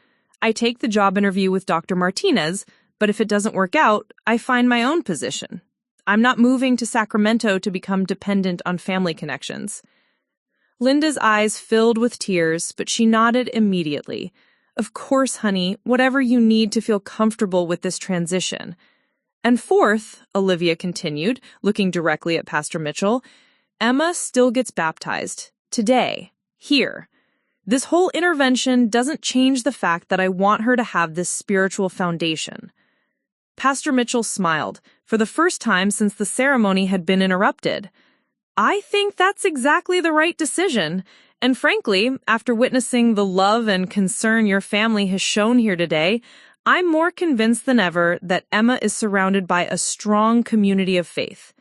I take the job interview with Dr. Martinez, but if it doesn't work out, I find my own position. I'm not moving to Sacramento to become dependent on family connections. Linda's eyes filled with tears, but she nodded immediately. Of course, honey, whatever you need to feel comfortable with this transition. And fourth, Olivia continued, looking directly at Pastor Mitchell, Emma still gets baptized. Today. Here. This whole intervention doesn't change the fact that I want her to have this spiritual foundation. Pastor Mitchell smiled, for the first time since the ceremony had been interrupted. I think that's exactly the right decision, and frankly, after witnessing the love and concern your family has shown here today, I'm more convinced than ever that Emma is surrounded by a strong community of faith.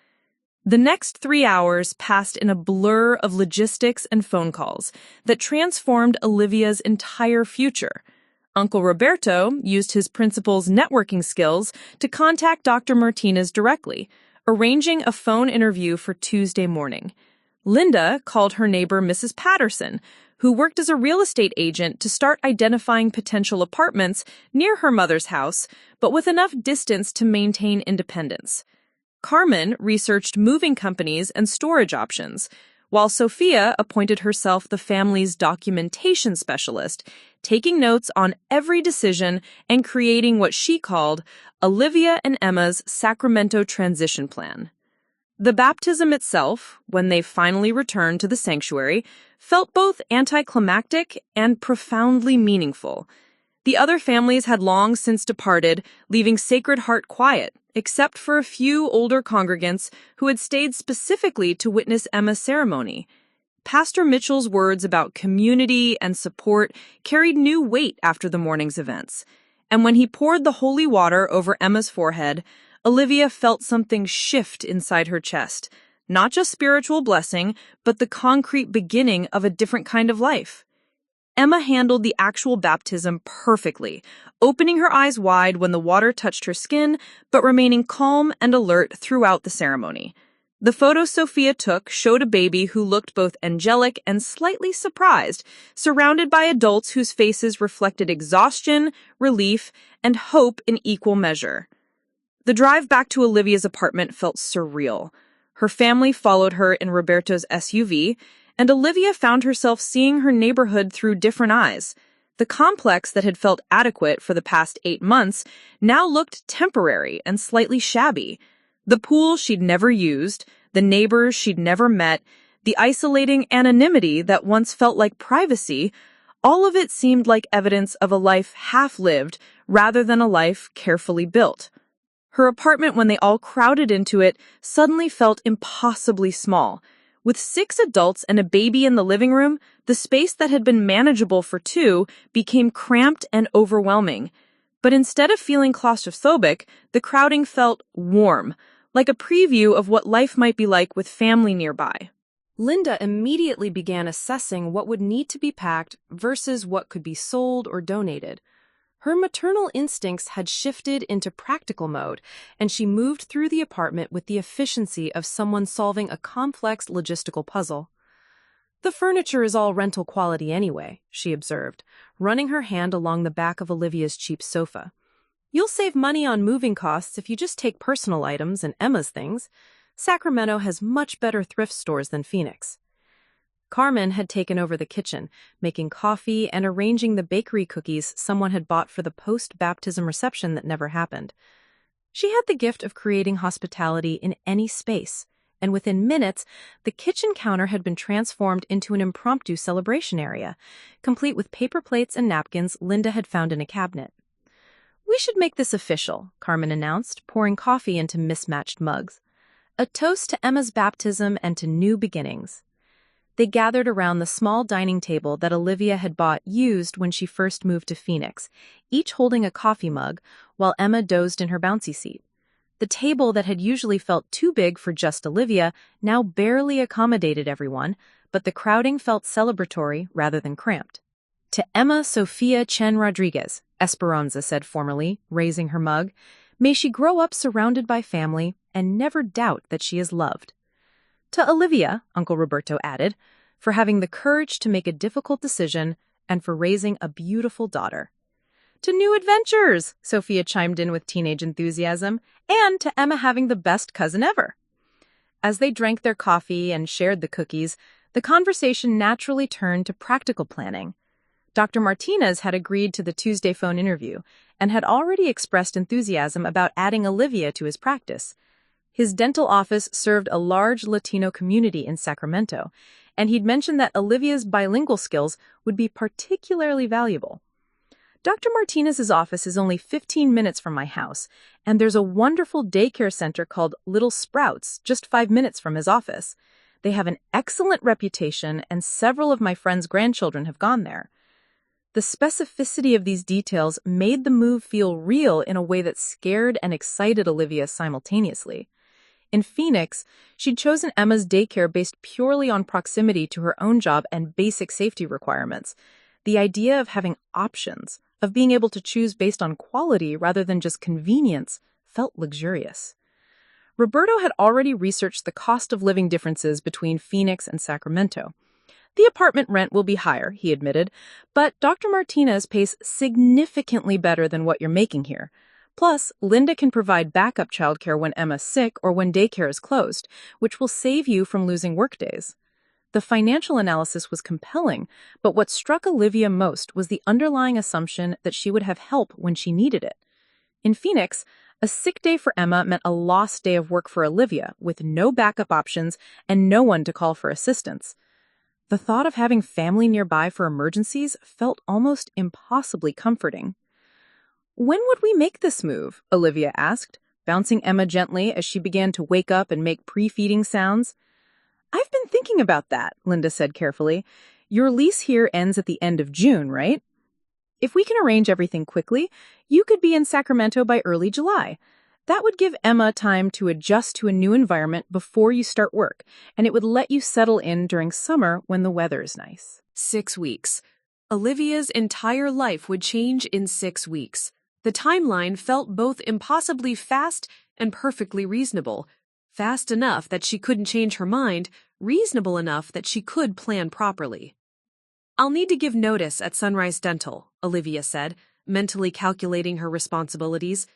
The next 3 hours passed in a blur of logistics and phone calls that transformed Olivia's entire future. Uncle Roberto used his principal's networking skills to contact Dr. Martinez directly, arranging a phone interview for Tuesday morning. Linda called her neighbor Mrs. Patterson, who worked as a real estate agent, to start identifying potential apartments near her mother's house, but with enough distance to maintain independence. Carmen researched moving companies and storage options, while Sophia appointed herself the family's documentation specialist, taking notes on every decision and creating what she called Olivia and Emma's Sacramento transition plan. The baptism itself, when they finally returned to the sanctuary, felt both anticlimactic and profoundly meaningful. The other families had long since departed, leaving Sacred Heart quiet, except for a few older congregants who had stayed specifically to witness Emma's ceremony. Pastor Mitchell's words about community and support carried new weight after the morning's events, and when he poured the holy water over Emma's forehead, Olivia felt something shift inside her chest, not just spiritual blessing, but the concrete beginning of a different kind of life. Emma handled the actual baptism perfectly, opening her eyes wide when the water touched her skin, but remaining calm and alert throughout the ceremony. The photo Sophia took showed a baby who looked both angelic and slightly surprised, surrounded by adults whose faces reflected exhaustion, relief, and hope in equal measure. The drive back to Olivia's apartment felt surreal. Her family followed her in Roberto's SUV, and Olivia found herself seeing her neighborhood through different eyes. The complex that had felt adequate for the past 8 months now looked temporary and slightly shabby. The pool she'd never used, the neighbors she'd never met, the isolating anonymity that once felt like privacy, all of it seemed like evidence of a life half-lived rather than a life carefully built. Her apartment, when they all crowded into it, suddenly felt impossibly small. With 6 adults and a baby in the living room, the space that had been manageable for 2 became cramped and overwhelming. But instead of feeling claustrophobic, the crowding felt warm, like a preview of what life might be like with family nearby. Linda immediately began assessing what would need to be packed versus what could be sold or donated. Her maternal instincts had shifted into practical mode, and she moved through the apartment with the efficiency of someone solving a complex logistical puzzle. "The furniture is all rental quality anyway," she observed, running her hand along the back of Olivia's cheap sofa. "You'll save money on moving costs if you just take personal items and Emma's things. Sacramento has much better thrift stores than Phoenix." Carmen had taken over the kitchen, making coffee and arranging the bakery cookies someone had bought for the post-baptism reception that never happened. She had the gift of creating hospitality in any space, and within minutes, the kitchen counter had been transformed into an impromptu celebration area, complete with paper plates and napkins Linda had found in a cabinet. "We should make this official," Carmen announced, pouring coffee into mismatched mugs. "A toast to Emma's baptism and to new beginnings." They gathered around the small dining table that Olivia had bought used when she first moved to Phoenix, each holding a coffee mug, while Emma dozed in her bouncy seat. The table that had usually felt too big for just Olivia now barely accommodated everyone, but the crowding felt celebratory rather than cramped. To Emma Sophia Chen-Rodriguez, Esperanza said formally, raising her mug. May she grow up surrounded by family and never doubt that she is loved. To Olivia, Uncle Roberto added, for having the courage to make a difficult decision and for raising a beautiful daughter. To new adventures, Sophia chimed in with teenage enthusiasm, and to Emma having the best cousin ever. As they drank their coffee and shared the cookies, the conversation naturally turned to practical planning. Dr. Martinez had agreed to the Tuesday phone interview and had already expressed enthusiasm about adding Olivia to his practice. His dental office served a large Latino community in Sacramento, and he'd mentioned that Olivia's bilingual skills would be particularly valuable. Dr. Martinez's office is only 15 minutes from my house, and there's a wonderful daycare center called Little Sprouts just 5 minutes from his office. They have an excellent reputation, and several of my friends' grandchildren have gone there. The specificity of these details made the move feel real in a way that scared and excited Olivia simultaneously. In Phoenix, she'd chosen Emma's daycare based purely on proximity to her own job and basic safety requirements. The idea of having options, of being able to choose based on quality rather than just convenience, felt luxurious. Roberto had already researched the cost of living differences between Phoenix and Sacramento. The apartment rent will be higher, he admitted, but Dr. Martinez pays significantly better than what you're making here. Plus, Linda can provide backup childcare when Emma's sick or when daycare is closed, which will save you from losing workdays. The financial analysis was compelling, but what struck Olivia most was the underlying assumption that she would have help when she needed it. In Phoenix, a sick day for Emma meant a lost day of work for Olivia, with no backup options and no one to call for assistance. The thought of having family nearby for emergencies felt almost impossibly comforting. When would we make this move? Olivia asked, bouncing Emma gently as she began to wake up and make pre-feeding sounds. I've been thinking about that, Linda said carefully. Your lease here ends at the end of June, right? If we can arrange everything quickly, you could be in Sacramento by early July. That would give Emma time to adjust to a new environment before you start work, and it would let you settle in during summer when the weather is nice. 6 weeks. Olivia's entire life would change in 6 weeks. The timeline felt both impossibly fast and perfectly reasonable. Fast enough that she couldn't change her mind, reasonable enough that she could plan properly. I'll need to give notice at Sunrise Dental, Olivia said, mentally calculating her responsibilities.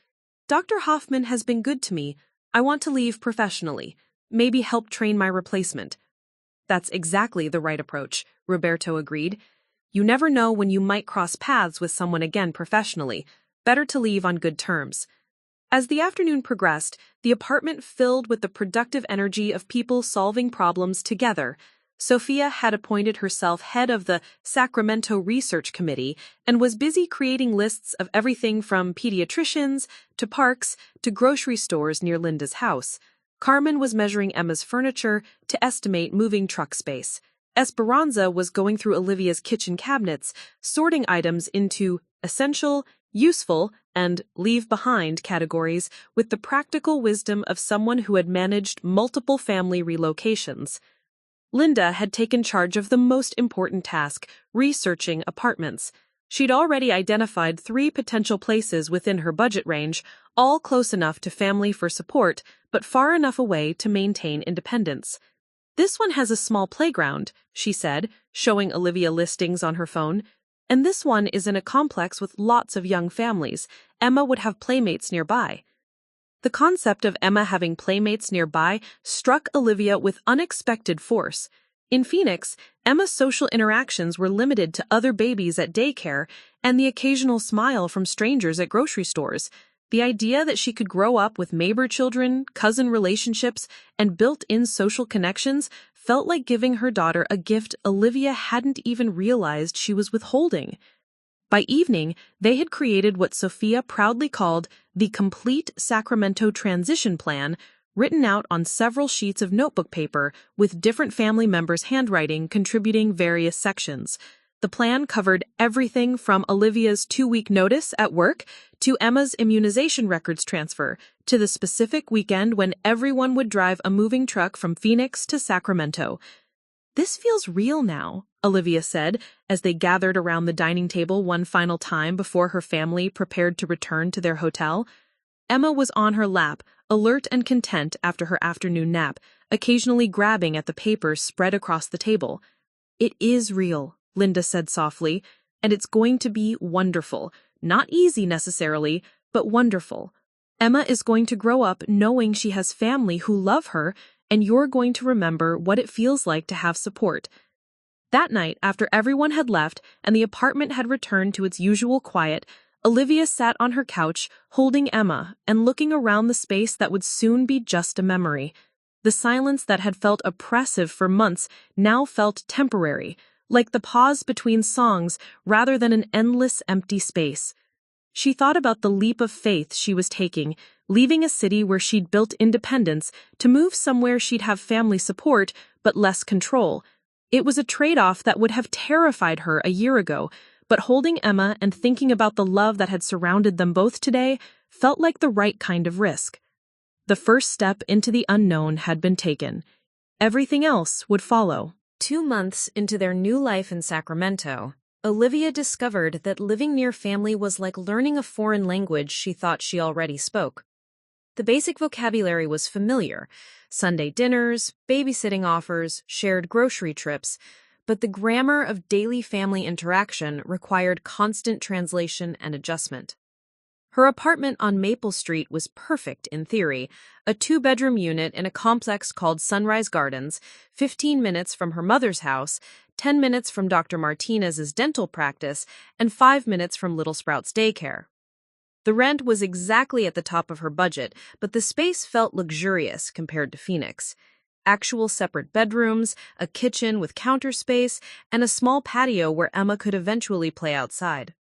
Dr. Hoffman has been good to me. I want to leave professionally, maybe help train my replacement. That's exactly the right approach, Roberto agreed. You never know when you might cross paths with someone again professionally. Better to leave on good terms. As the afternoon progressed, the apartment filled with the productive energy of people solving problems together. Sophia had appointed herself head of the Sacramento Research Committee and was busy creating lists of everything from pediatricians to parks to grocery stores near Linda's house. Carmen was measuring Emma's furniture to estimate moving truck space. Esperanza was going through Olivia's kitchen cabinets, sorting items into essential, useful, and leave behind categories with the practical wisdom of someone who had managed multiple family relocations. Linda had taken charge of the most important task, researching apartments. She'd already identified 3 potential places within her budget range, all close enough to family for support, but far enough away to maintain independence. This one has a small playground, she said, showing Olivia listings on her phone. And this one is in a complex with lots of young families. Emma would have playmates nearby. The concept of Emma having playmates nearby struck Olivia with unexpected force. In Phoenix, Emma's social interactions were limited to other babies at daycare and the occasional smile from strangers at grocery stores. The idea that she could grow up with neighbor children, cousin relationships, and built-in social connections felt like giving her daughter a gift Olivia hadn't even realized she was withholding. By evening, they had created what Sophia proudly called the Complete Sacramento Transition Plan, written out on several sheets of notebook paper with different family members' handwriting contributing various sections. The plan covered everything from Olivia's 2-week notice at work to Emma's immunization records transfer to the specific weekend when everyone would drive a moving truck from Phoenix to Sacramento. "This feels real now," Olivia said, as they gathered around the dining table one final time before her family prepared to return to their hotel. Emma was on her lap, alert and content after her afternoon nap, occasionally grabbing at the papers spread across the table. "It is real," Linda said softly, "and it's going to be wonderful. Not easy necessarily, but wonderful. Emma is going to grow up knowing she has family who love her, and you're going to remember what it feels like to have support." That night, after everyone had left and the apartment had returned to its usual quiet, Olivia sat on her couch, holding Emma and looking around the space that would soon be just a memory. The silence that had felt oppressive for months now felt temporary, like the pause between songs rather than an endless empty space. She thought about the leap of faith she was taking, leaving a city where she'd built independence to move somewhere she'd have family support but less control. It was a trade-off that would have terrified her a year ago, but holding Emma and thinking about the love that had surrounded them both today felt like the right kind of risk. The first step into the unknown had been taken. Everything else would follow. 2 months into their new life in Sacramento, Olivia discovered that living near family was like learning a foreign language she thought she already spoke. The basic vocabulary was familiar: Sunday dinners, babysitting offers, shared grocery trips, but the grammar of daily family interaction required constant translation and adjustment. Her apartment on Maple Street was perfect in theory, a 2-bedroom unit in a complex called Sunrise Gardens, 15 minutes from her mother's house, 10 minutes from Dr. Martinez's dental practice, and 5 minutes from Little Sprouts daycare. The rent was exactly at the top of her budget, but the space felt luxurious compared to Phoenix. Actual separate bedrooms, a kitchen with counter space, and a small patio where Emma could eventually play outside.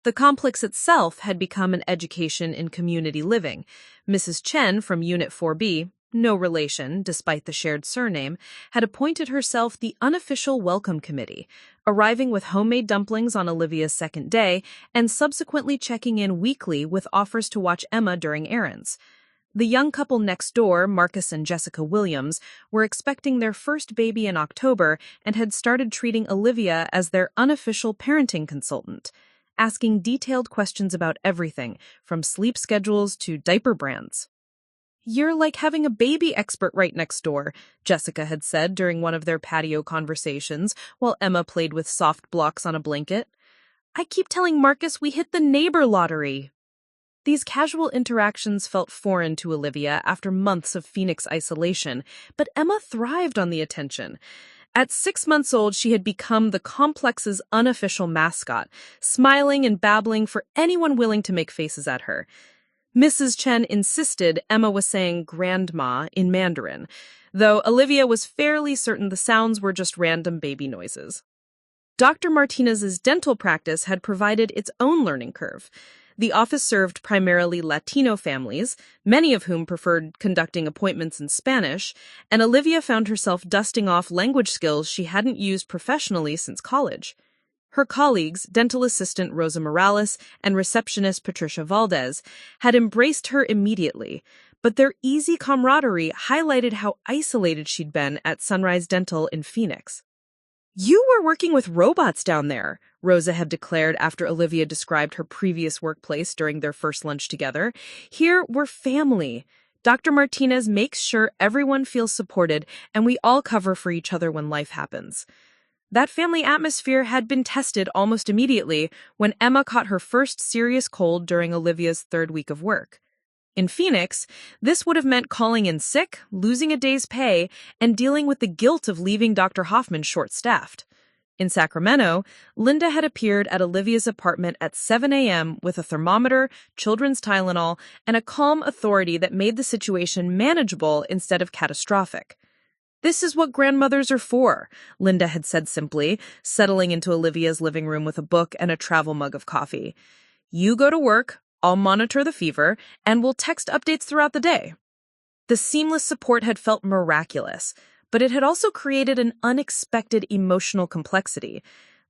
The complex itself had become an education in community living. Mrs. Chen from Unit 4B, no relation despite the shared surname, had appointed herself the unofficial welcome committee, arriving with homemade dumplings on Olivia's second day and subsequently checking in weekly with offers to watch Emma during errands. The young couple next door, Marcus and Jessica Williams, were expecting their first baby in October and had started treating Olivia as their unofficial parenting consultant, asking detailed questions about everything, from sleep schedules to diaper brands. "You're like having a baby expert right next door," Jessica had said during one of their patio conversations while Emma played with soft blocks on a blanket. "I keep telling Marcus we hit the neighbor lottery." These casual interactions felt foreign to Olivia after months of Phoenix isolation, but Emma thrived on the attention. At 6 months old, she had become the complex's unofficial mascot, smiling and babbling for anyone willing to make faces at her. Mrs. Chen insisted Emma was saying grandma in Mandarin, though Olivia was fairly certain the sounds were just random baby noises. Dr. Martinez's dental practice had provided its own learning curve. The office served primarily Latino families, many of whom preferred conducting appointments in Spanish, and Olivia found herself dusting off language skills she hadn't used professionally since college. Her colleagues, dental assistant Rosa Morales and receptionist Patricia Valdez, had embraced her immediately, but their easy camaraderie highlighted how isolated she'd been at Sunrise Dental in Phoenix. "You were working with robots down there," Rosa had declared after Olivia described her previous workplace during their first lunch together. "Here, we're family. Dr. Martinez makes sure everyone feels supported, and we all cover for each other when life happens." That family atmosphere had been tested almost immediately when Emma caught her first serious cold during Olivia's 3rd week of work. In Phoenix, this would have meant calling in sick, losing a day's pay, and dealing with the guilt of leaving Dr. Hoffman short-staffed. In Sacramento, Linda had appeared at Olivia's apartment at 7 a.m. with a thermometer, children's Tylenol, and a calm authority that made the situation manageable instead of catastrophic. "This is what grandmothers are for," Linda had said simply, settling into Olivia's living room with a book and a travel mug of coffee. "You go to work, I'll monitor the fever, and we'll text updates throughout the day." The seamless support had felt miraculous, but it had also created an unexpected emotional complexity.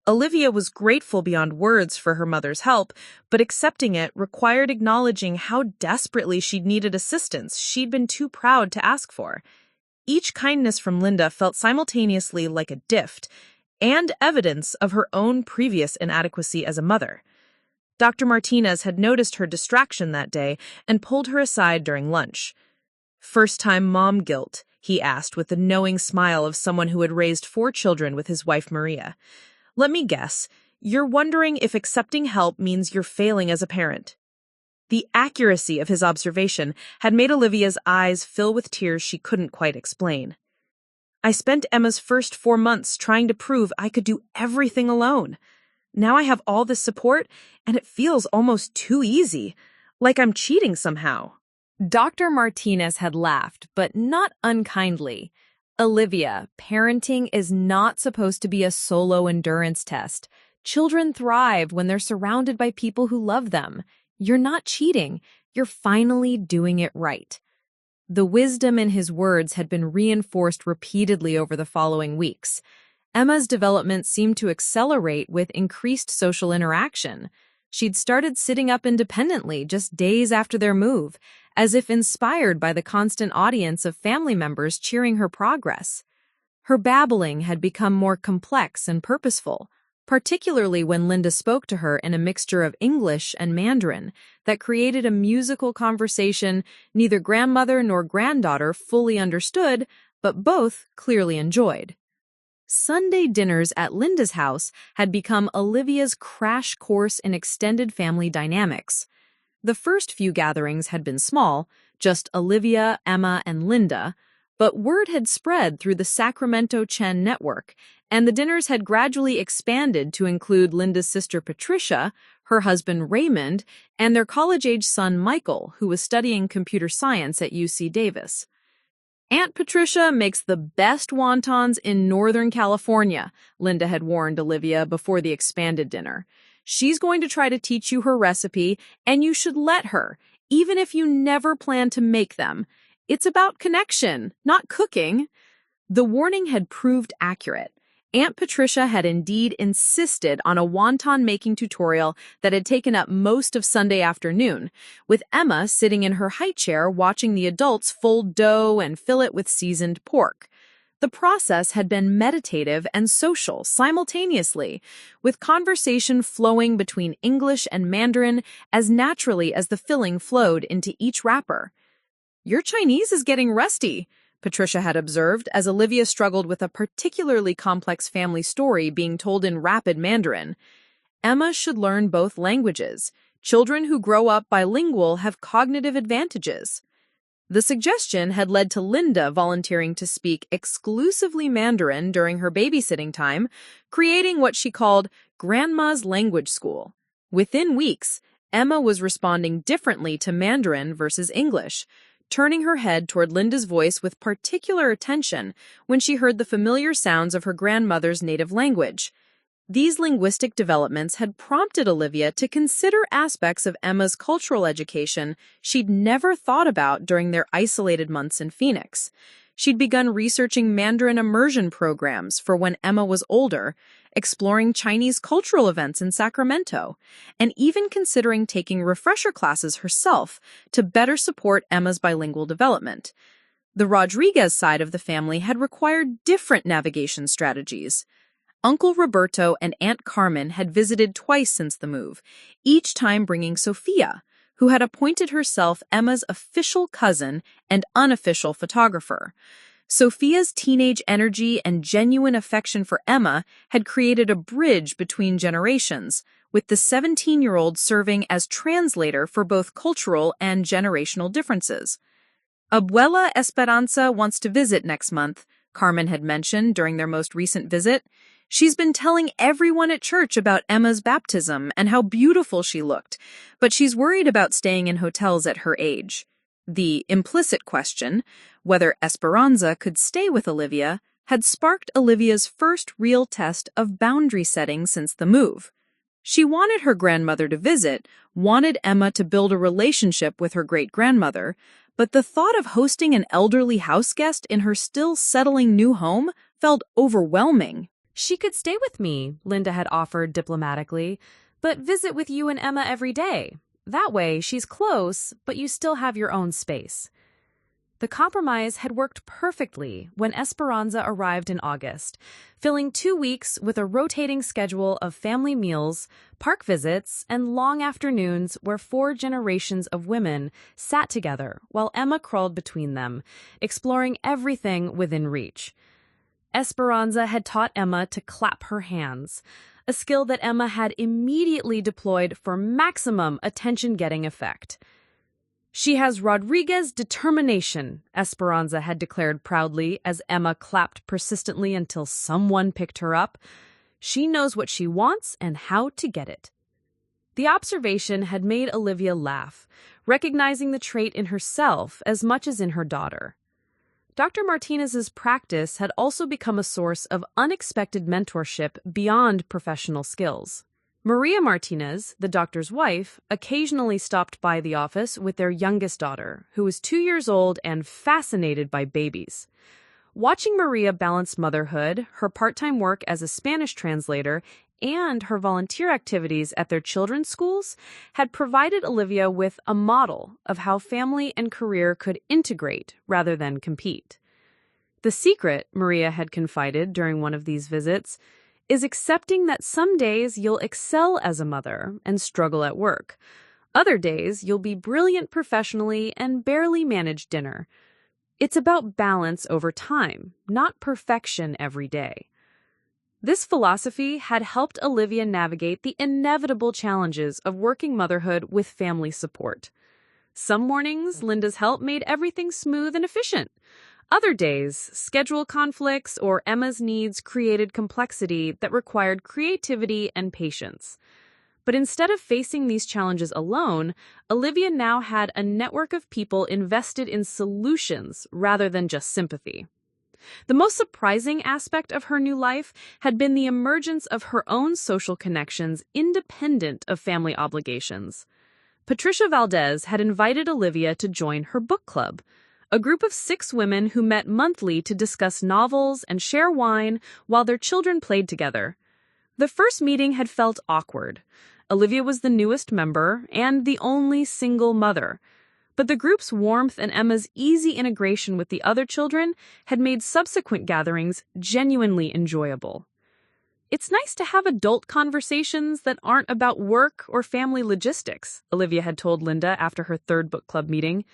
Olivia was grateful beyond words for her mother's help, but accepting it required acknowledging how desperately she'd needed assistance she'd been too proud to ask for. Each kindness from Linda felt simultaneously like a gift and evidence of her own previous inadequacy as a mother. Dr. Martinez had noticed her distraction that day and pulled her aside during lunch. "First-time mom guilt?" he asked with the knowing smile of someone who had raised 4 children with his wife Maria. "Let me guess, you're wondering if accepting help means you're failing as a parent." The accuracy of his observation had made Olivia's eyes fill with tears she couldn't quite explain. "I spent Emma's first 4 months trying to prove I could do everything alone. Now I have all this support, and it feels almost too easy, like I'm cheating somehow." Dr. Martinez had laughed, but not unkindly. "Olivia, parenting is not supposed to be a solo endurance test. Children thrive when they're surrounded by people who love them. You're not cheating. You're finally doing it right." The wisdom in his words had been reinforced repeatedly over the following weeks. Emma's development seemed to accelerate with increased social interaction. She'd started sitting up independently just days after their move, as if inspired by the constant audience of family members cheering her progress. Her babbling had become more complex and purposeful, particularly when Linda spoke to her in a mixture of English and Mandarin that created a musical conversation neither grandmother nor granddaughter fully understood, but both clearly enjoyed. Sunday dinners at Linda's house had become Olivia's crash course in extended family dynamics. The first few gatherings had been small, just Olivia, Emma, and Linda, but word had spread through the Sacramento Chen network, and the dinners had gradually expanded to include Linda's sister Patricia, her husband Raymond, and their college-age son Michael, who was studying computer science at UC Davis. "Aunt Patricia makes the best wontons in Northern California," Linda had warned Olivia before the expanded dinner. "She's going to try to teach you her recipe, and you should let her, even if you never plan to make them. It's about connection, not cooking." The warning had proved accurate. Aunt Patricia had indeed insisted on a wonton-making tutorial that had taken up most of Sunday afternoon, with Emma sitting in her high chair watching the adults fold dough and fill it with seasoned pork. The process had been meditative and social simultaneously, with conversation flowing between English and Mandarin as naturally as the filling flowed into each wrapper. "Your Chinese is getting rusty," Patricia had observed as Olivia struggled with a particularly complex family story being told in rapid Mandarin. Emma should learn both languages. Children who grow up bilingual have cognitive advantages. The suggestion had led to Linda volunteering to speak exclusively Mandarin during her babysitting time, creating what she called Grandma's Language School. Within weeks, Emma was responding differently to Mandarin versus English, turning her head toward Linda's voice with particular attention when she heard the familiar sounds of her grandmother's native language. These linguistic developments had prompted Olivia to consider aspects of Emma's cultural education she'd never thought about during their isolated months in Phoenix. She'd begun researching Mandarin immersion programs for when Emma was older, exploring Chinese cultural events in Sacramento, and even considering taking refresher classes herself to better support Emma's bilingual development. The Rodriguez side of the family had required different navigation strategies. Uncle Roberto and Aunt Carmen had visited twice since the move, each time bringing Sophia, who had appointed herself Emma's official cousin and unofficial photographer. Sophia's teenage energy and genuine affection for Emma had created a bridge between generations, with the 17-year-old serving as translator for both cultural and generational differences. "Abuela Esperanza wants to visit next month," Carmen had mentioned during their most recent visit. "She's been telling everyone at church about Emma's baptism and how beautiful she looked, but she's worried about staying in hotels at her age." The implicit question, whether Esperanza could stay with Olivia, had sparked Olivia's first real test of boundary setting since the move. She wanted her grandmother to visit, wanted Emma to build a relationship with her great-grandmother, but the thought of hosting an elderly house guest in her still settling new home felt overwhelming. "She could stay with me," Linda had offered diplomatically, "but visit with you and Emma every day. That way, she's close, but you still have your own space." The compromise had worked perfectly when Esperanza arrived in August, filling 2 weeks with a rotating schedule of family meals, park visits, and long afternoons where 4 generations of women sat together while Emma crawled between them, exploring everything within reach. Esperanza had taught Emma to clap her hands, a skill that Emma had immediately deployed for maximum attention-getting effect. "She has Rodriguez determination," Esperanza had declared proudly as Emma clapped persistently until someone picked her up. "She knows what she wants and how to get it." The observation had made Olivia laugh, recognizing the trait in herself as much as in her daughter. Dr. Martinez's practice had also become a source of unexpected mentorship beyond professional skills. Maria Martinez, the doctor's wife, occasionally stopped by the office with their youngest daughter, who was 2 years old and fascinated by babies. Watching Maria balance motherhood, her part-time work as a Spanish translator, and her volunteer activities at their children's schools had provided Olivia with a model of how family and career could integrate rather than compete. The secret, Maria had confided during one of these visits, is accepting that some days you'll excel as a mother and struggle at work. Other days you'll be brilliant professionally and barely manage dinner. It's about balance over time, not perfection every day. This philosophy had helped Olivia navigate the inevitable challenges of working motherhood with family support. Some mornings, Linda's help made everything smooth and efficient. Other days, schedule conflicts or Emma's needs created complexity that required creativity and patience. But instead of facing these challenges alone, Olivia now had a network of people invested in solutions rather than just sympathy. The most surprising aspect of her new life had been the emergence of her own social connections independent of family obligations. Patricia Valdez had invited Olivia to join her book club, a group of 6 women who met monthly to discuss novels and share wine while their children played together. The first meeting had felt awkward. Olivia was the newest member and the only single mother. But the group's warmth and Emma's easy integration with the other children had made subsequent gatherings genuinely enjoyable. "It's nice to have adult conversations that aren't about work or family logistics," Olivia had told Linda after her 3rd book club meeting.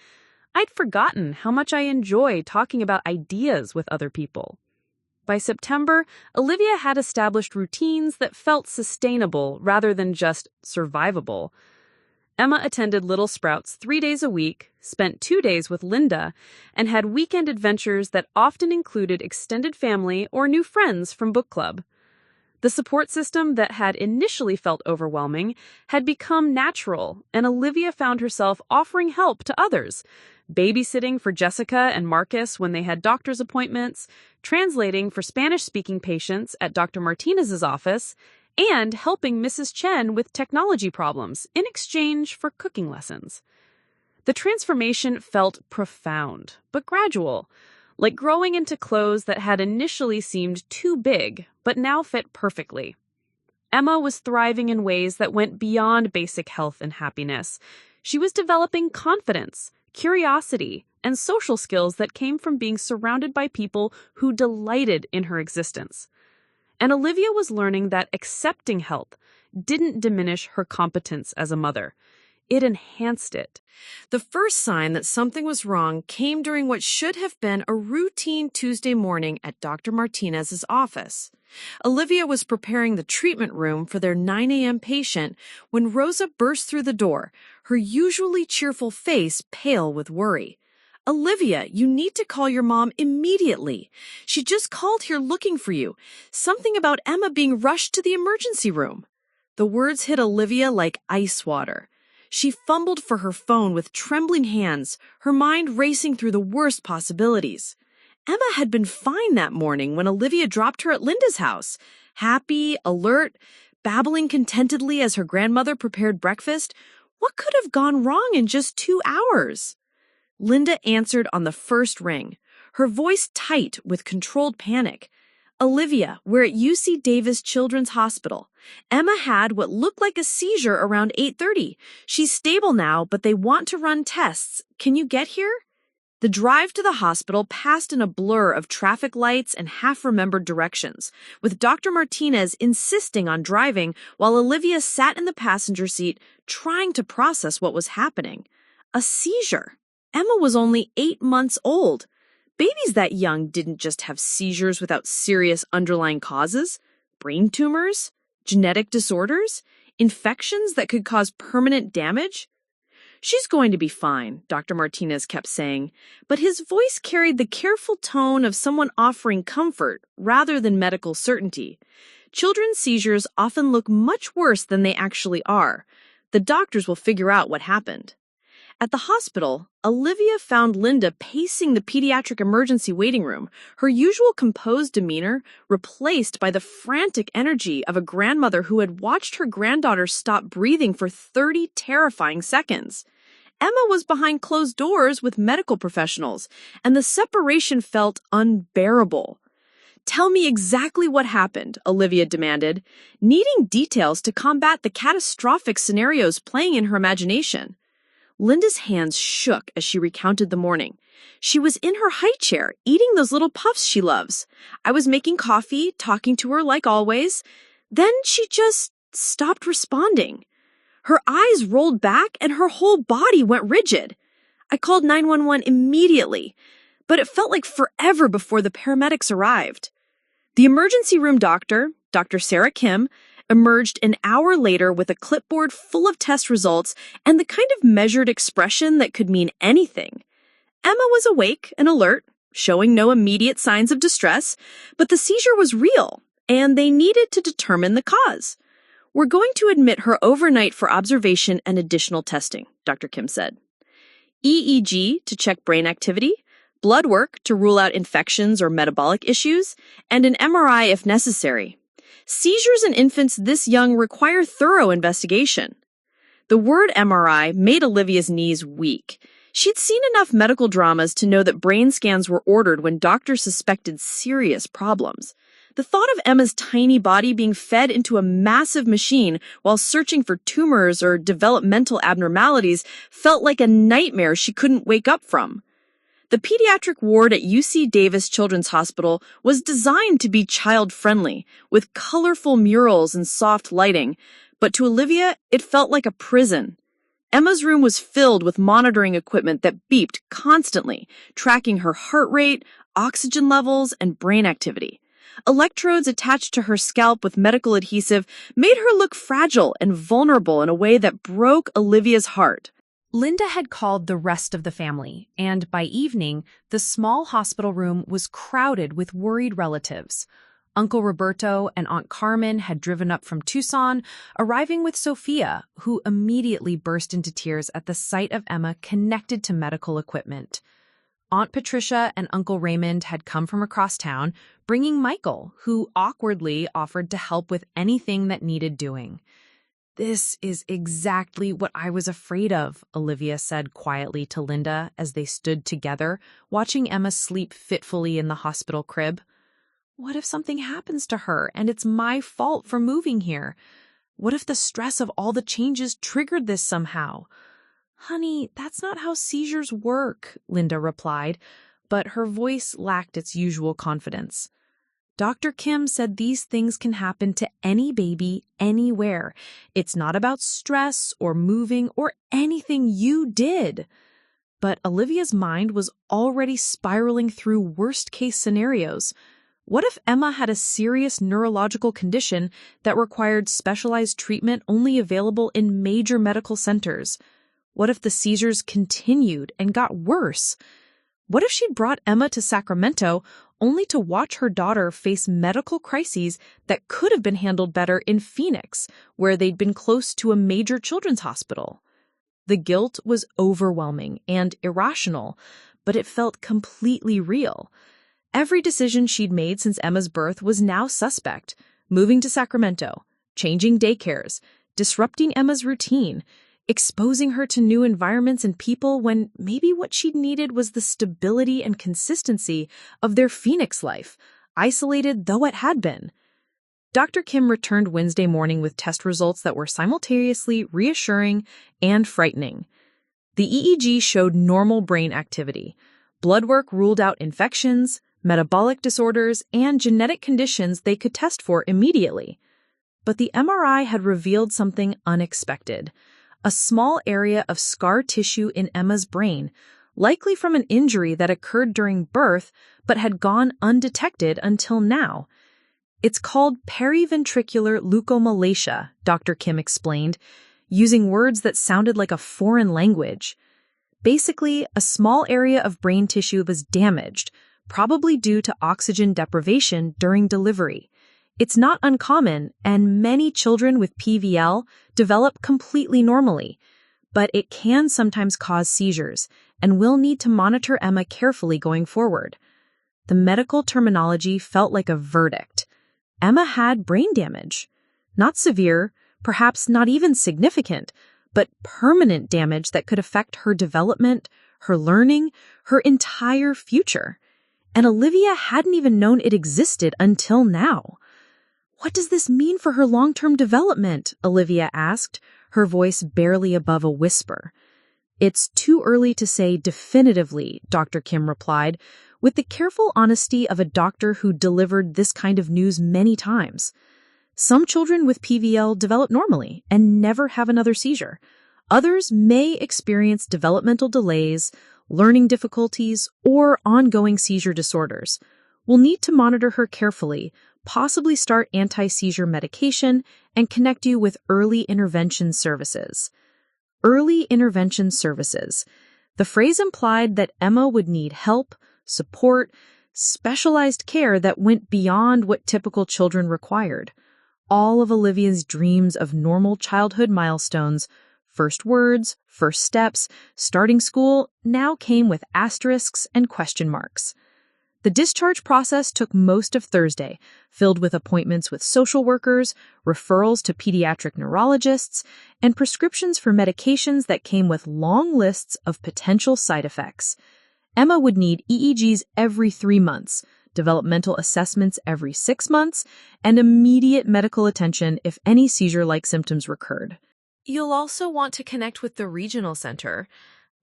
"I'd forgotten how much I enjoy talking about ideas with other people." By September, Olivia had established routines that felt sustainable rather than just survivable. Emma attended Little Sprouts 3 days a week, spent 2 days with Linda, and had weekend adventures that often included extended family or new friends from book club. The support system that had initially felt overwhelming had become natural, and Olivia found herself offering help to others, babysitting for Jessica and Marcus when they had doctor's appointments, translating for Spanish-speaking patients at Dr. Martinez's office, and helping Mrs. Chen with technology problems in exchange for cooking lessons. The transformation felt profound, but gradual, like growing into clothes that had initially seemed too big, but now fit perfectly. Emma was thriving in ways that went beyond basic health and happiness. She was developing confidence, curiosity, and social skills that came from being surrounded by people who delighted in her existence. And Olivia was learning that accepting help didn't diminish her competence as a mother. It enhanced it. The first sign that something was wrong came during what should have been a routine Tuesday morning at Dr. Martinez's office. Olivia was preparing the treatment room for their 9 a.m. patient when Rosa burst through the door, her usually cheerful face pale with worry. "Olivia, you need to call your mom immediately. She just called here looking for you. Something about Emma being rushed to the emergency room." The words hit Olivia like ice water. She fumbled for her phone with trembling hands, her mind racing through the worst possibilities. Emma had been fine that morning when Olivia dropped her at Linda's house. Happy, alert, babbling contentedly as her grandmother prepared breakfast. What could have gone wrong in just 2 hours? Linda answered on the first ring, her voice tight with controlled panic. "Olivia, we're at UC Davis Children's Hospital. Emma had what looked like a seizure around 8:30. She's stable now, but they want to run tests. Can you get here?" The drive to the hospital passed in a blur of traffic lights and half-remembered directions, with Dr. Martinez insisting on driving while Olivia sat in the passenger seat trying to process what was happening. A seizure. Emma was only 8 months old. Babies that young didn't just have seizures without serious underlying causes. Brain tumors? Genetic disorders? Infections that could cause permanent damage? "She's going to be fine," Dr. Martinez kept saying, but his voice carried the careful tone of someone offering comfort rather than medical certainty. Children's seizures often look much worse than they actually are. The doctors will figure out what happened. At the hospital, Olivia found Linda pacing the pediatric emergency waiting room, her usual composed demeanor replaced by the frantic energy of a grandmother who had watched her granddaughter stop breathing for 30 terrifying seconds. Emma was behind closed doors with medical professionals, and the separation felt unbearable. "Tell me exactly what happened," Olivia demanded, needing details to combat the catastrophic scenarios playing in her imagination. Linda's hands shook as she recounted the morning. "She was in her high chair, eating those little puffs she loves. I was making coffee, talking to her like always. Then she just stopped responding. Her eyes rolled back and her whole body went rigid. I called 911 immediately, but it felt like forever before the paramedics arrived." The emergency room doctor, Dr. Sarah Kim, emerged an hour later with a clipboard full of test results and the kind of measured expression that could mean anything. Emma was awake and alert, showing no immediate signs of distress, but the seizure was real, and they needed to determine the cause. "We're going to admit her overnight for observation and additional testing," Dr. Kim said. EEG to check brain activity, blood work to rule out infections or metabolic issues, and an MRI if necessary. Seizures in infants this young require thorough investigation. The word MRI made Olivia's knees weak. She'd seen enough medical dramas to know that brain scans were ordered when doctors suspected serious problems. The thought of Emma's tiny body being fed into a massive machine while searching for tumors or developmental abnormalities felt like a nightmare she couldn't wake up from. The pediatric ward at UC Davis Children's Hospital was designed to be child-friendly, with colorful murals and soft lighting, but to Olivia, it felt like a prison. Emma's room was filled with monitoring equipment that beeped constantly, tracking her heart rate, oxygen levels, and brain activity. Electrodes attached to her scalp with medical adhesive made her look fragile and vulnerable in a way that broke Olivia's heart. Linda had called the rest of the family, and by evening, the small hospital room was crowded with worried relatives. Uncle Roberto and Aunt Carmen had driven up from Tucson, arriving with Sophia, who immediately burst into tears at the sight of Emma connected to medical equipment. Aunt Patricia and Uncle Raymond had come from across town, bringing Michael, who awkwardly offered to help with anything that needed doing. "This is exactly what I was afraid of," Olivia said quietly to Linda as they stood together, watching Emma sleep fitfully in the hospital crib. "What if something happens to her and it's my fault for moving here? What if the stress of all the changes triggered this somehow?" "Honey, that's not how seizures work," Linda replied, but her voice lacked its usual confidence. "Dr. Kim said these things can happen to any baby, anywhere. It's not about stress or moving or anything you did." But Olivia's mind was already spiraling through worst-case scenarios. What if Emma had a serious neurological condition that required specialized treatment only available in major medical centers? What if the seizures continued and got worse? What if she'd brought Emma to Sacramento only to watch her daughter face medical crises that could have been handled better in Phoenix, where they'd been close to a major children's hospital? The guilt was overwhelming and irrational, but it felt completely real. Every decision she'd made since Emma's birth was now suspect. Moving to Sacramento, changing daycares, disrupting Emma's routine, exposing her to new environments and people when maybe what she'd needed was the stability and consistency of their Phoenix life, isolated though it had been. Dr. Kim returned Wednesday morning with test results that were simultaneously reassuring and frightening. The EEG showed normal brain activity, Blood work ruled out infections, metabolic disorders, and genetic conditions they could test for immediately. But the MRI had revealed something unexpected: a small area of scar tissue in Emma's brain, likely from an injury that occurred during birth but had gone undetected until now. It's called periventricular leukomalacia, Dr. Kim explained, using words that sounded like a foreign language. Basically, a small area of brain tissue was damaged, probably due to oxygen deprivation during delivery. It's not uncommon, and many children with PVL develop completely normally, but it can sometimes cause seizures, and we'll need to monitor Emma carefully going forward. The medical terminology felt like a verdict. Emma had brain damage. Not severe, perhaps not even significant, but permanent damage that could affect her development, her learning, her entire future. And Olivia hadn't even known it existed until now. "What does this mean for her long-term development?" Olivia asked, her voice barely above a whisper. "It's too early to say definitively," Dr. Kim replied, with the careful honesty of a doctor who delivered this kind of news many times. Some children with PVL develop normally and never have another seizure. Others may experience developmental delays, learning difficulties, or ongoing seizure disorders. We'll need to monitor her carefully, possibly start anti-seizure medication, and connect you with early intervention services. Early intervention services. The phrase implied that Emma would need help, support, specialized care that went beyond what typical children required. All of Olivia's dreams of normal childhood milestones, first words, first steps, starting school, now came with asterisks and question marks. The discharge process took most of Thursday, filled with appointments with social workers, referrals to pediatric neurologists, and prescriptions for medications that came with long lists of potential side effects. Emma would need EEGs every 3 months, developmental assessments every 6 months, and immediate medical attention if any seizure-like symptoms recurred. "You'll also want to connect with the regional center,"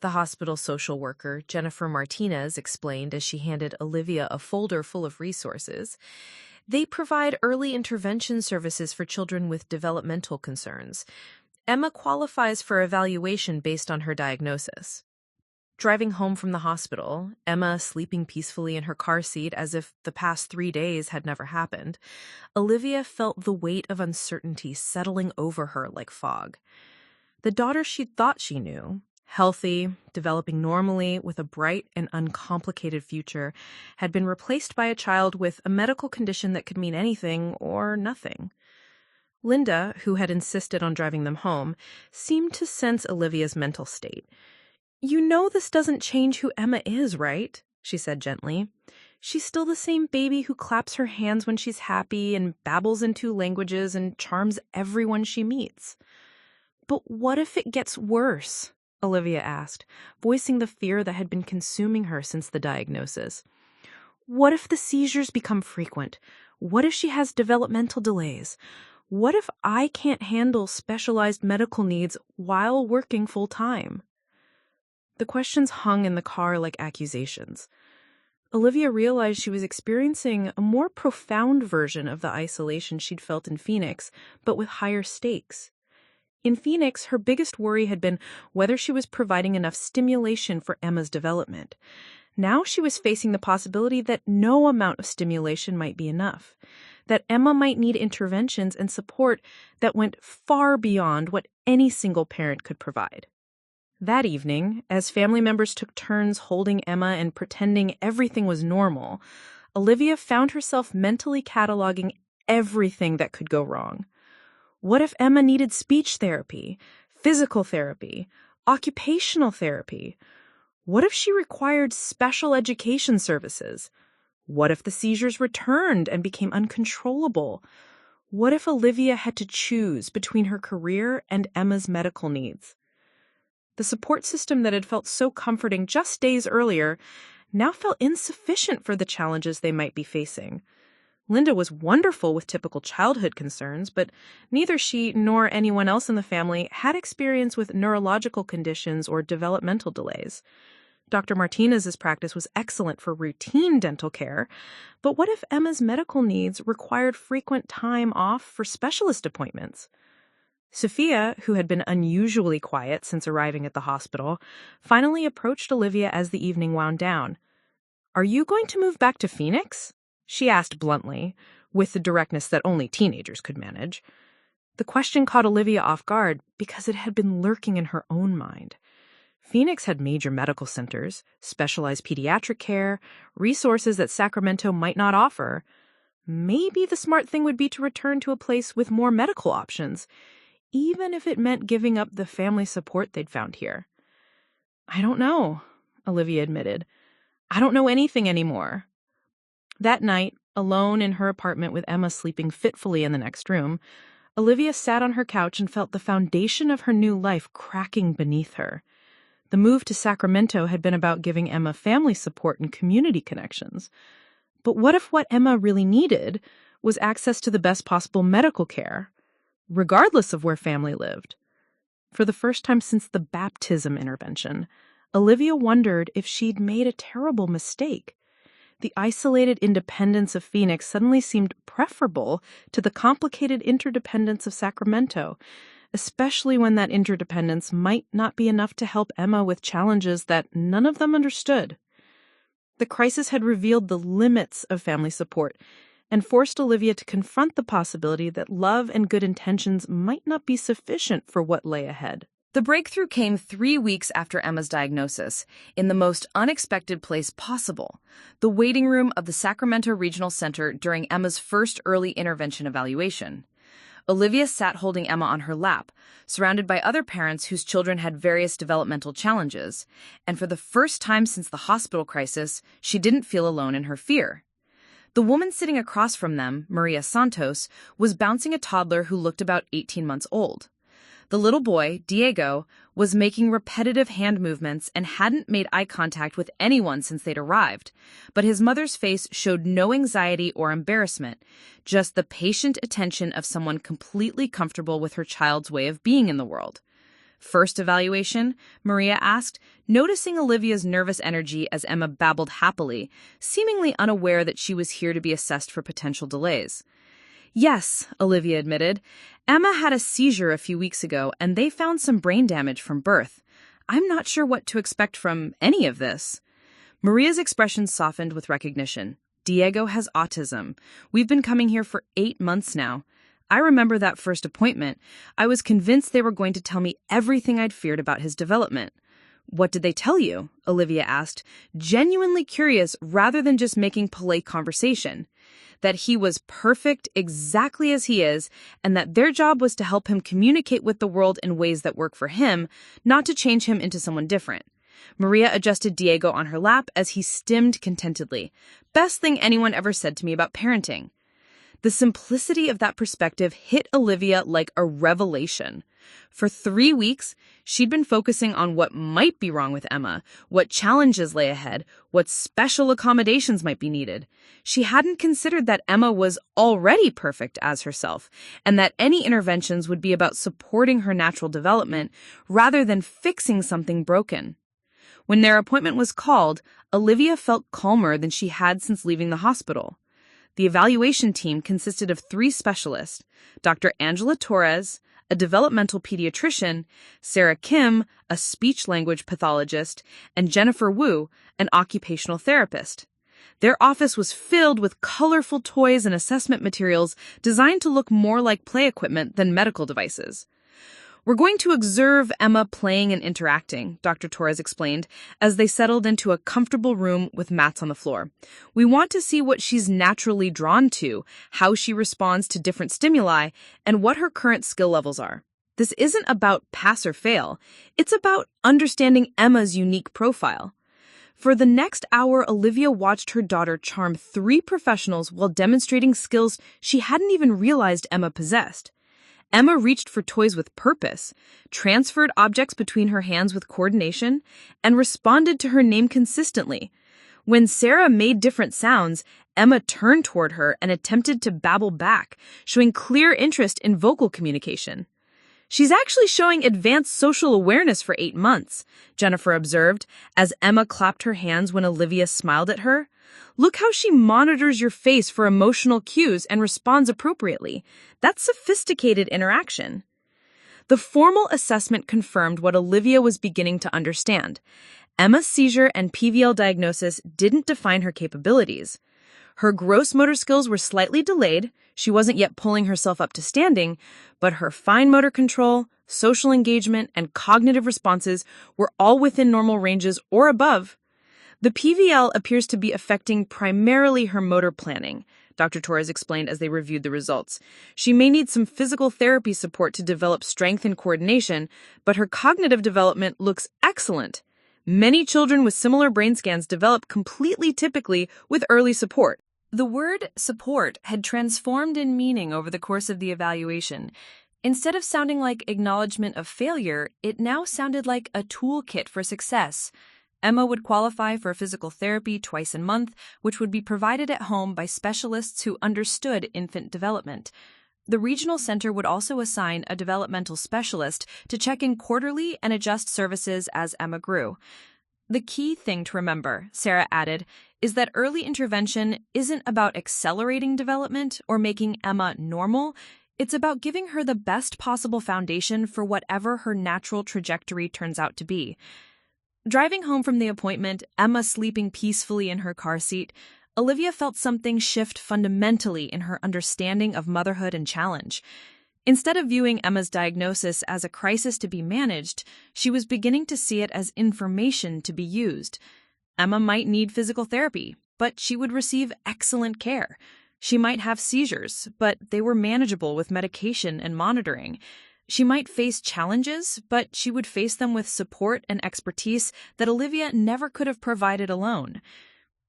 the hospital social worker, Jennifer Martinez, explained as she handed Olivia a folder full of resources. "They provide early intervention services for children with developmental concerns. Emma qualifies for evaluation based on her diagnosis." Driving home from the hospital, Emma sleeping peacefully in her car seat as if the past 3 days had never happened, Olivia felt the weight of uncertainty settling over her like fog. The daughter she'd thought she knew, healthy, developing normally, with a bright and uncomplicated future, had been replaced by a child with a medical condition that could mean anything or nothing. Linda, who had insisted on driving them home, seemed to sense Olivia's mental state. "You know this doesn't change who Emma is, right?" she said gently. "She's still the same baby who claps her hands when she's happy and babbles in 2 languages and charms everyone she meets." "But what if it gets worse?" Olivia asked, voicing the fear that had been consuming her since the diagnosis. "What if the seizures become frequent? What if she has developmental delays? What if I can't handle specialized medical needs while working full-time?" The questions hung in the car like accusations. Olivia realized she was experiencing a more profound version of the isolation she'd felt in Phoenix, but with higher stakes. In Phoenix, her biggest worry had been whether she was providing enough stimulation for Emma's development. Now she was facing the possibility that no amount of stimulation might be enough, that Emma might need interventions and support that went far beyond what any single parent could provide. That evening, as family members took turns holding Emma and pretending everything was normal, Olivia found herself mentally cataloging everything that could go wrong. What if Emma needed speech therapy, physical therapy, occupational therapy? What if she required special education services? What if the seizures returned and became uncontrollable? What if Olivia had to choose between her career and Emma's medical needs? The support system that had felt so comforting just days earlier now felt insufficient for the challenges they might be facing. Linda was wonderful with typical childhood concerns, but neither she nor anyone else in the family had experience with neurological conditions or developmental delays. Dr. Martinez's practice was excellent for routine dental care, but what if Emma's medical needs required frequent time off for specialist appointments? Sophia, who had been unusually quiet since arriving at the hospital, finally approached Olivia as the evening wound down. "Are you going to move back to Phoenix?" she asked bluntly, with the directness that only teenagers could manage. The question caught Olivia off guard because it had been lurking in her own mind. Phoenix had major medical centers, specialized pediatric care, resources that Sacramento might not offer. Maybe the smart thing would be to return to a place with more medical options, even if it meant giving up the family support they'd found here. "I don't know," Olivia admitted. "I don't know anything anymore." That night, alone in her apartment with Emma sleeping fitfully in the next room, Olivia sat on her couch and felt the foundation of her new life cracking beneath her. The move to Sacramento had been about giving Emma family support and community connections. But what if what Emma really needed was access to the best possible medical care, regardless of where family lived? For the first time since the baptism intervention, Olivia wondered if she'd made a terrible mistake. The isolated independence of Phoenix suddenly seemed preferable to the complicated interdependence of Sacramento, especially when that interdependence might not be enough to help Emma with challenges that none of them understood. The crisis had revealed the limits of family support and forced Olivia to confront the possibility that love and good intentions might not be sufficient for what lay ahead. The breakthrough came 3 weeks after Emma's diagnosis, in the most unexpected place possible, the waiting room of the Sacramento Regional Center during Emma's first early intervention evaluation. Olivia sat holding Emma on her lap, surrounded by other parents whose children had various developmental challenges, and for the first time since the hospital crisis, she didn't feel alone in her fear. The woman sitting across from them, Maria Santos, was bouncing a toddler who looked about 18 months old. The little boy, Diego, was making repetitive hand movements and hadn't made eye contact with anyone since they'd arrived, but his mother's face showed no anxiety or embarrassment, just the patient attention of someone completely comfortable with her child's way of being in the world. "First evaluation?" Maria asked, noticing Olivia's nervous energy as Emma babbled happily, seemingly unaware that she was here to be assessed for potential delays. "Yes," Olivia admitted. "Emma had a seizure a few weeks ago, and they found some brain damage from birth. I'm not sure what to expect from any of this." Maria's expression softened with recognition. "Diego has autism. We've been coming here for 8 months now. I remember that first appointment. I was convinced they were going to tell me everything I'd feared about his development." "What did they tell you?" Olivia asked, genuinely curious rather than just making polite conversation. "That he was perfect exactly as he is, and that their job was to help him communicate with the world in ways that work for him, not to change him into someone different." Maria adjusted Diego on her lap as he stimmed contentedly. "Best thing anyone ever said to me about parenting." The simplicity of that perspective hit Olivia like a revelation. For 3 weeks, she'd been focusing on what might be wrong with Emma, what challenges lay ahead, what special accommodations might be needed. She hadn't considered that Emma was already perfect as herself, and that any interventions would be about supporting her natural development rather than fixing something broken. When their appointment was called, Olivia felt calmer than she had since leaving the hospital. The evaluation team consisted of 3 specialists: Dr. Angela Torres, a developmental pediatrician, Sarah Kim, a speech-language pathologist, and Jennifer Wu, an occupational therapist. Their office was filled with colorful toys and assessment materials designed to look more like play equipment than medical devices. "We're going to observe Emma playing and interacting," Dr. Torres explained, as they settled into a comfortable room with mats on the floor. "We want to see what she's naturally drawn to, how she responds to different stimuli, and what her current skill levels are. This isn't about pass or fail. It's about understanding Emma's unique profile." For the next hour, Olivia watched her daughter charm 3 professionals while demonstrating skills she hadn't even realized Emma possessed. Emma reached for toys with purpose, transferred objects between her hands with coordination, and responded to her name consistently. When Sarah made different sounds, Emma turned toward her and attempted to babble back, showing clear interest in vocal communication. She's actually showing advanced social awareness for 8 months, Jennifer observed, as Emma clapped her hands when Olivia smiled at her. Look how she monitors your face for emotional cues and responds appropriately. That's sophisticated interaction. The formal assessment confirmed what Olivia was beginning to understand. Emma's seizure and PVL diagnosis didn't define her capabilities. Her gross motor skills were slightly delayed, she wasn't yet pulling herself up to standing, but her fine motor control, social engagement, and cognitive responses were all within normal ranges or above. The PVL appears to be affecting primarily her motor planning, Dr. Torres explained as they reviewed the results. She may need some physical therapy support to develop strength and coordination, but her cognitive development looks excellent. Many children with similar brain scans develop completely typically with early support. The word support had transformed in meaning over the course of the evaluation. Instead of sounding like acknowledgement of failure, it now sounded like a toolkit for success. Emma would qualify for physical therapy twice a month, which would be provided at home by specialists who understood infant development. The regional center would also assign a developmental specialist to check in quarterly and adjust services as Emma grew. The key thing to remember, Sarah added, is that early intervention isn't about accelerating development or making Emma normal. It's about giving her the best possible foundation for whatever her natural trajectory turns out to be. Driving home from the appointment, Emma sleeping peacefully in her car seat, Olivia felt something shift fundamentally in her understanding of motherhood and challenge. Instead of viewing Emma's diagnosis as a crisis to be managed, she was beginning to see it as information to be used. Emma might need physical therapy, but she would receive excellent care. She might have seizures, but they were manageable with medication and monitoring. She might face challenges, but she would face them with support and expertise that Olivia never could have provided alone.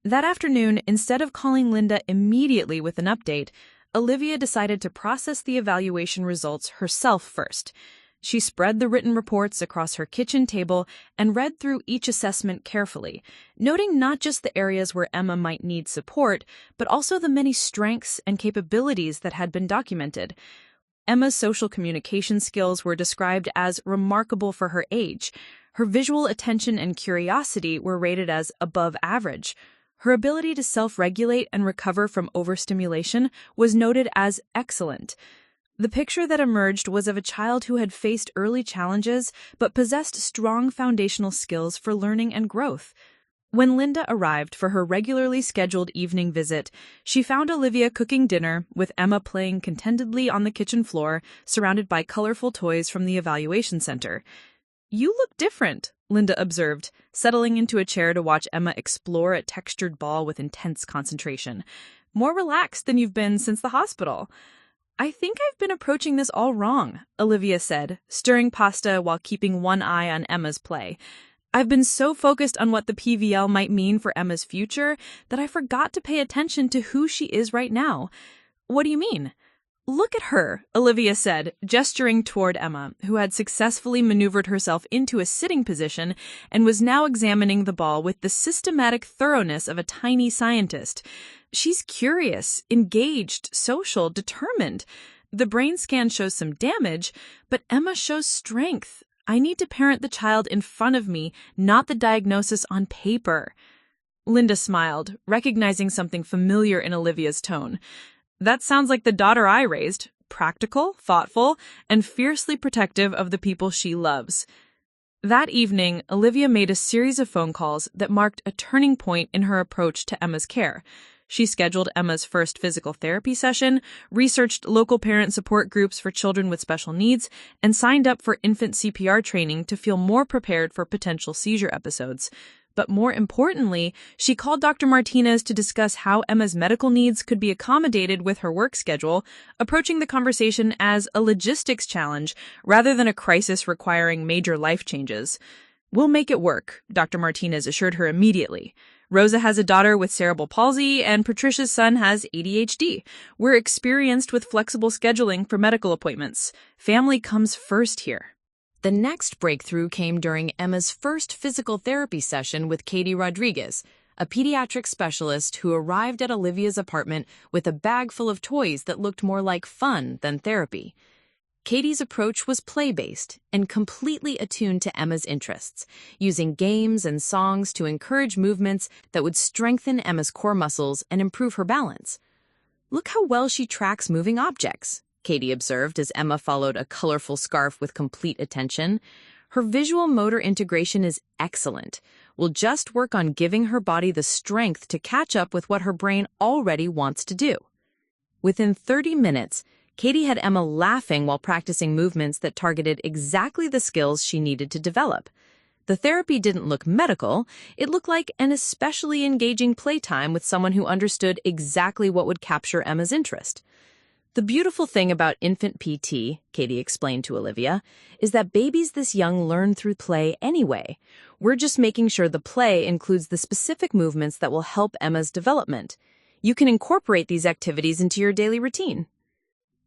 That afternoon, instead of calling Linda immediately with an update, Olivia decided to process the evaluation results herself first. She spread the written reports across her kitchen table and read through each assessment carefully, noting not just the areas where Emma might need support, but also the many strengths and capabilities that had been documented. Emma's social communication skills were described as remarkable for her age. Her visual attention and curiosity were rated as above average. Her ability to self-regulate and recover from overstimulation was noted as excellent. The picture that emerged was of a child who had faced early challenges but possessed strong foundational skills for learning and growth. When Linda arrived for her regularly scheduled evening visit, she found Olivia cooking dinner with Emma playing contentedly on the kitchen floor, surrounded by colorful toys from the evaluation center. "You look different," Linda observed, settling into a chair to watch Emma explore a textured ball with intense concentration. "More relaxed than you've been since the hospital." "I think I've been approaching this all wrong," Olivia said, stirring pasta while keeping one eye on Emma's play. "I've been so focused on what the PVL might mean for Emma's future that I forgot to pay attention to who she is right now." "What do you mean?" "Look at her," Olivia said, gesturing toward Emma, who had successfully maneuvered herself into a sitting position and was now examining the ball with the systematic thoroughness of a tiny scientist. "She's curious, engaged, social, determined. The brain scan shows some damage, but Emma shows strength. I need to parent the child in front of me, not the diagnosis on paper." Linda smiled, recognizing something familiar in Olivia's tone. "That sounds like the daughter I raised, practical, thoughtful, and fiercely protective of the people she loves." That evening, Olivia made a series of phone calls that marked a turning point in her approach to Emma's care. She scheduled Emma's first physical therapy session, researched local parent support groups for children with special needs, and signed up for infant CPR training to feel more prepared for potential seizure episodes. But more importantly, she called Dr. Martinez to discuss how Emma's medical needs could be accommodated with her work schedule, approaching the conversation as a logistics challenge rather than a crisis requiring major life changes. "We'll make it work," Dr. Martinez assured her immediately. "Rosa has a daughter with cerebral palsy, and Patricia's son has ADHD. We're experienced with flexible scheduling for medical appointments. Family comes first here." The next breakthrough came during Emma's first physical therapy session with Katie Rodriguez, a pediatric specialist who arrived at Olivia's apartment with a bag full of toys that looked more like fun than therapy. Katie's approach was play-based and completely attuned to Emma's interests, using games and songs to encourage movements that would strengthen Emma's core muscles and improve her balance. "Look how well she tracks moving objects," Katie observed as Emma followed a colorful scarf with complete attention. "Her visual motor integration is excellent. We'll just work on giving her body the strength to catch up with what her brain already wants to do." Within 30 minutes, Katie had Emma laughing while practicing movements that targeted exactly the skills she needed to develop. The therapy didn't look medical, it looked like an especially engaging playtime with someone who understood exactly what would capture Emma's interest. "The beautiful thing about infant PT," Katie explained to Olivia, "is that babies this young learn through play anyway. We're just making sure the play includes the specific movements that will help Emma's development. You can incorporate these activities into your daily routine."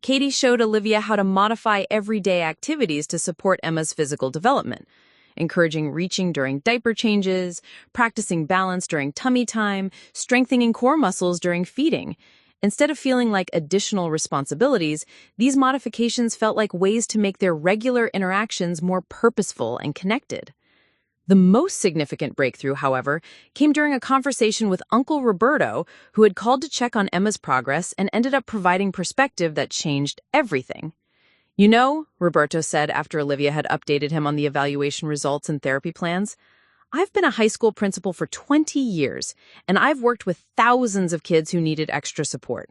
Katie showed Olivia how to modify everyday activities to support Emma's physical development, encouraging reaching during diaper changes, practicing balance during tummy time, strengthening core muscles during feeding. Instead of feeling like additional responsibilities, these modifications felt like ways to make their regular interactions more purposeful and connected. The most significant breakthrough, however, came during a conversation with Uncle Roberto, who had called to check on Emma's progress and ended up providing perspective that changed everything. "You know," Roberto said after Olivia had updated him on the evaluation results and therapy plans, "I've been a high school principal for 20 years, and I've worked with thousands of kids who needed extra support.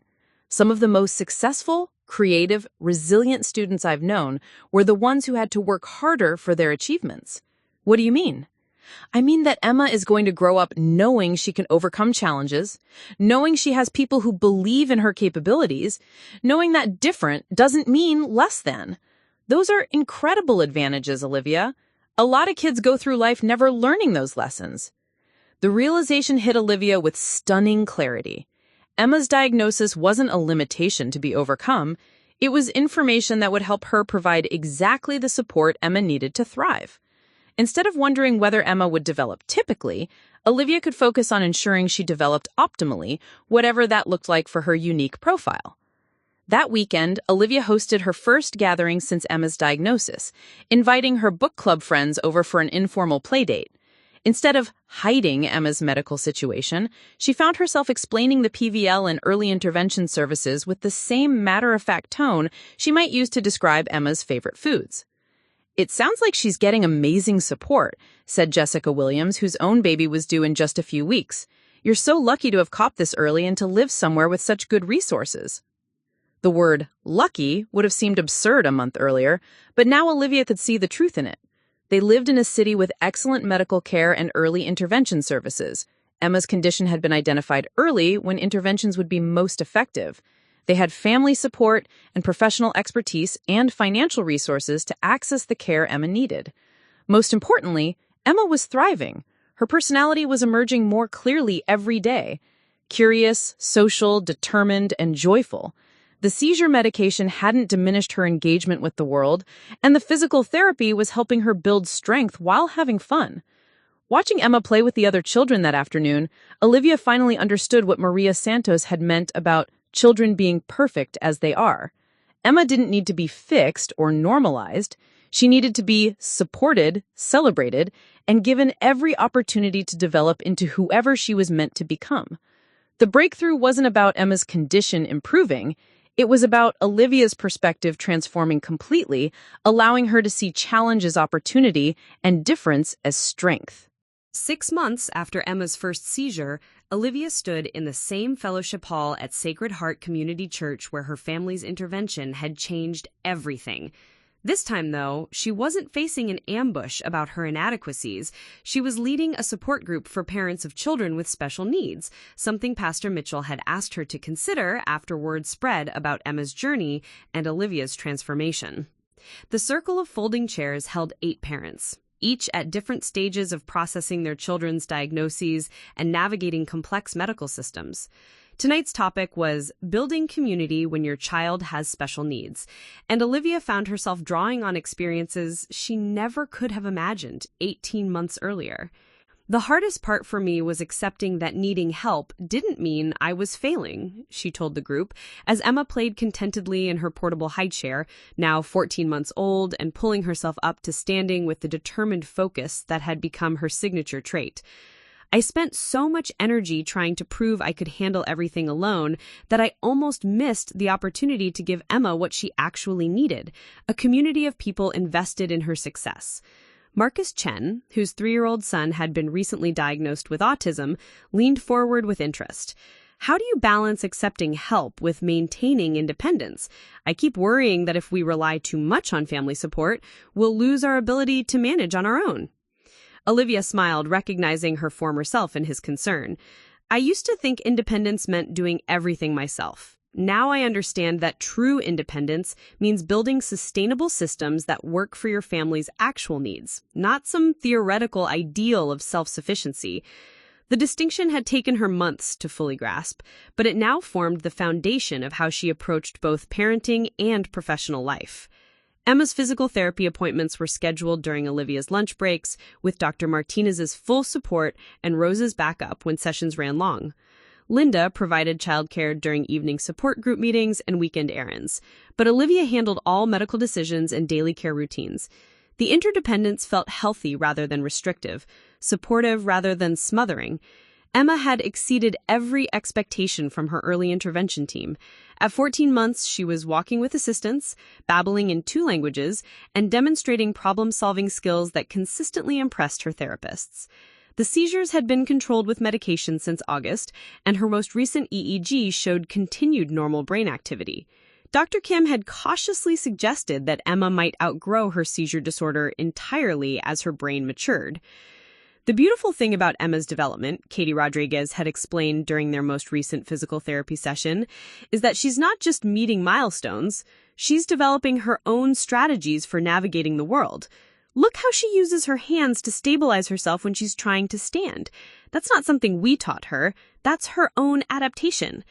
Some of the most successful, creative, resilient students I've known were the ones who had to work harder for their achievements." "What do you mean?" "I mean that Emma is going to grow up knowing she can overcome challenges, knowing she has people who believe in her capabilities, knowing that different doesn't mean less than. Those are incredible advantages, Olivia. A lot of kids go through life never learning those lessons." The realization hit Olivia with stunning clarity. Emma's diagnosis wasn't a limitation to be overcome. It was information that would help her provide exactly the support Emma needed to thrive. Instead of wondering whether Emma would develop typically, Olivia could focus on ensuring she developed optimally, whatever that looked like for her unique profile. That weekend, Olivia hosted her first gathering since Emma's diagnosis, inviting her book club friends over for an informal playdate. Instead of hiding Emma's medical situation, she found herself explaining the PVL and early intervention services with the same matter-of-fact tone she might use to describe Emma's favorite foods. "It sounds like she's getting amazing support," said Jessica Williams, whose own baby was due in just a few weeks. "You're so lucky to have copped this early and to live somewhere with such good resources." The word lucky would have seemed absurd a month earlier, but now Olivia could see the truth in it. They lived in a city with excellent medical care and early intervention services. Emma's condition had been identified early when interventions would be most effective. They had family support and professional expertise and financial resources to access the care Emma needed. Most importantly, Emma was thriving. Her personality was emerging more clearly every day. Curious, social, determined, and joyful. The seizure medication hadn't diminished her engagement with the world, and the physical therapy was helping her build strength while having fun. Watching Emma play with the other children that afternoon, Olivia finally understood what Maria Santos had meant about children being perfect as they are. Emma didn't need to be fixed or normalized. She needed to be supported, celebrated, and given every opportunity to develop into whoever she was meant to become. The breakthrough wasn't about Emma's condition improving. It was about Olivia's perspective transforming completely, allowing her to see challenge as opportunity and difference as strength. 6 months after Emma's first seizure, Olivia stood in the same fellowship hall at Sacred Heart Community Church where her family's intervention had changed everything. This time, though, she wasn't facing an ambush about her inadequacies. She was leading a support group for parents of children with special needs, something Pastor Mitchell had asked her to consider after word spread about Emma's journey and Olivia's transformation. The circle of folding chairs held 8 parents, each at different stages of processing their children's diagnoses and navigating complex medical systems. Tonight's topic was building community when your child has special needs, and Olivia found herself drawing on experiences she never could have imagined 18 months earlier. "The hardest part for me was accepting that needing help didn't mean I was failing," she told the group, as Emma played contentedly in her portable high chair, now 14 months old and pulling herself up to standing with the determined focus that had become her signature trait. "I spent so much energy trying to prove I could handle everything alone that I almost missed the opportunity to give Emma what she actually needed, a community of people invested in her success." Marcus Chen, whose 3-year-old son had been recently diagnosed with autism, leaned forward with interest. "How do you balance accepting help with maintaining independence? I keep worrying that if we rely too much on family support, we'll lose our ability to manage on our own." Olivia smiled, recognizing her former self and his concern. "I used to think independence meant doing everything myself. Now I understand that true independence means building sustainable systems that work for your family's actual needs, not some theoretical ideal of self-sufficiency." The distinction had taken her months to fully grasp, but it now formed the foundation of how she approached both parenting and professional life. Emma's physical therapy appointments were scheduled during Olivia's lunch breaks, with Dr. Martinez's full support and Rose's backup when sessions ran long. Linda provided childcare during evening support group meetings and weekend errands, but Olivia handled all medical decisions and daily care routines. The interdependence felt healthy rather than restrictive, supportive rather than smothering. Emma had exceeded every expectation from her early intervention team. At 14 months, she was walking with assistance, babbling in 2 languages, and demonstrating problem-solving skills that consistently impressed her therapists. The seizures had been controlled with medication since August, and her most recent EEG showed continued normal brain activity. Dr. Kim had cautiously suggested that Emma might outgrow her seizure disorder entirely as her brain matured. The beautiful thing about Emma's development, Katie Rodriguez had explained during their most recent physical therapy session, is that she's not just meeting milestones, she's developing her own strategies for navigating the world. Look how she uses her hands to stabilize herself when she's trying to stand. That's not something we taught her. That's her own adaptation.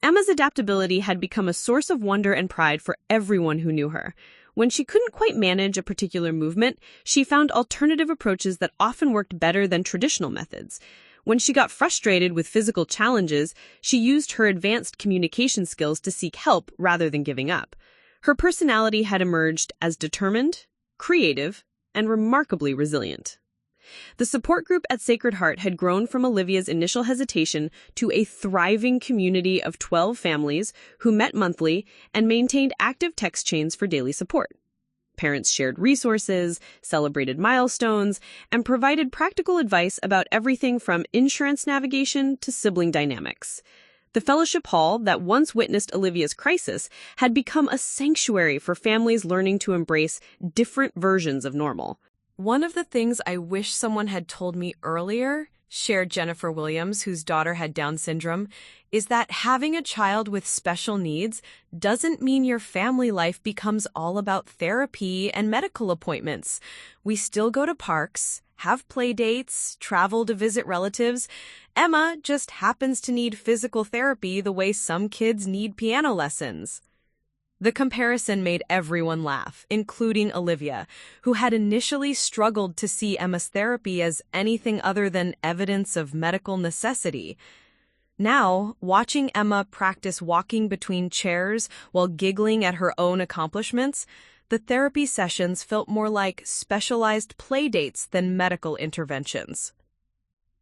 Emma's adaptability had become a source of wonder and pride for everyone who knew her. When she couldn't quite manage a particular movement, she found alternative approaches that often worked better than traditional methods. When she got frustrated with physical challenges, she used her advanced communication skills to seek help rather than giving up. Her personality had emerged as determined, creative, and remarkably resilient. The support group at Sacred Heart had grown from Olivia's initial hesitation to a thriving community of 12 families who met monthly and maintained active text chains for daily support. Parents shared resources, celebrated milestones, and provided practical advice about everything from insurance navigation to sibling dynamics. The fellowship hall that once witnessed Olivia's crisis had become a sanctuary for families learning to embrace different versions of normal. "One of the things I wish someone had told me earlier," shared Jennifer Williams, whose daughter had Down syndrome, "is that having a child with special needs doesn't mean your family life becomes all about therapy and medical appointments. We still go to parks, have play dates, travel to visit relatives. Emma just happens to need physical therapy the way some kids need piano lessons." The comparison made everyone laugh, including Olivia, who had initially struggled to see Emma's therapy as anything other than evidence of medical necessity. Now, watching Emma practice walking between chairs while giggling at her own accomplishments, the therapy sessions felt more like specialized play dates than medical interventions.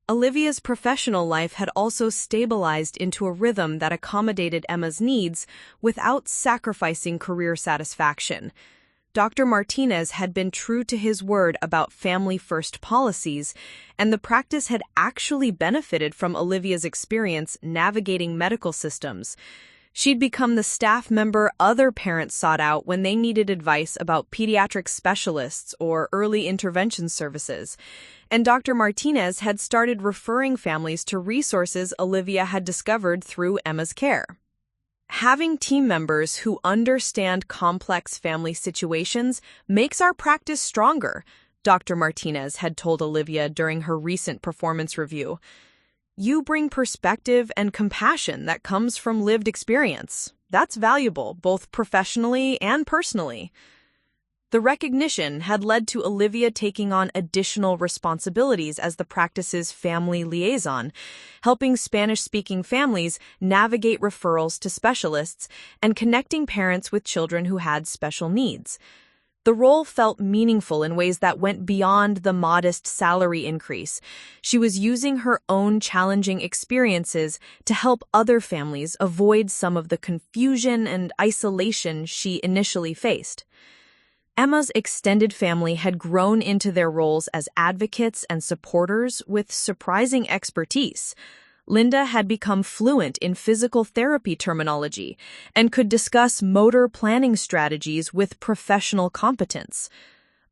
Olivia's professional life had also stabilized into a rhythm that accommodated Emma's needs without sacrificing career satisfaction. Dr. Martinez had been true to his word about family-first policies, and the practice had actually benefited from Olivia's experience navigating medical systems. She'd become the staff member other parents sought out when they needed advice about pediatric specialists or early intervention services. And Dr. Martinez had started referring families to resources Olivia had discovered through Emma's care. Having team members who understand complex family situations makes our practice stronger, Dr. Martinez had told Olivia during her recent performance review. "You bring perspective and compassion that comes from lived experience. That's valuable, both professionally and personally." The recognition had led to Olivia taking on additional responsibilities as the practice's family liaison, helping Spanish-speaking families navigate referrals to specialists and connecting parents with children who had special needs. The role felt meaningful in ways that went beyond the modest salary increase. She was using her own challenging experiences to help other families avoid some of the confusion and isolation she initially faced. Emma's extended family had grown into their roles as advocates and supporters with surprising expertise. Linda had become fluent in physical therapy terminology and could discuss motor planning strategies with professional competence.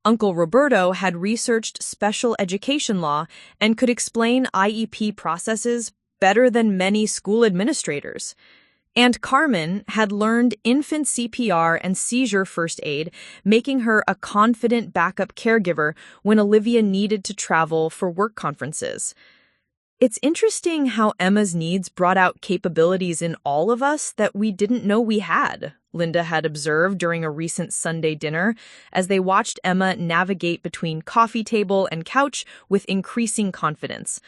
Uncle Roberto had researched special education law and could explain IEP processes better than many school administrators. And Carmen had learned infant CPR and seizure first aid, making her a confident backup caregiver when Olivia needed to travel for work conferences. It's interesting how Emma's needs brought out capabilities in all of us that we didn't know we had, Linda had observed during a recent Sunday dinner as they watched Emma navigate between coffee table and couch with increasing confidence.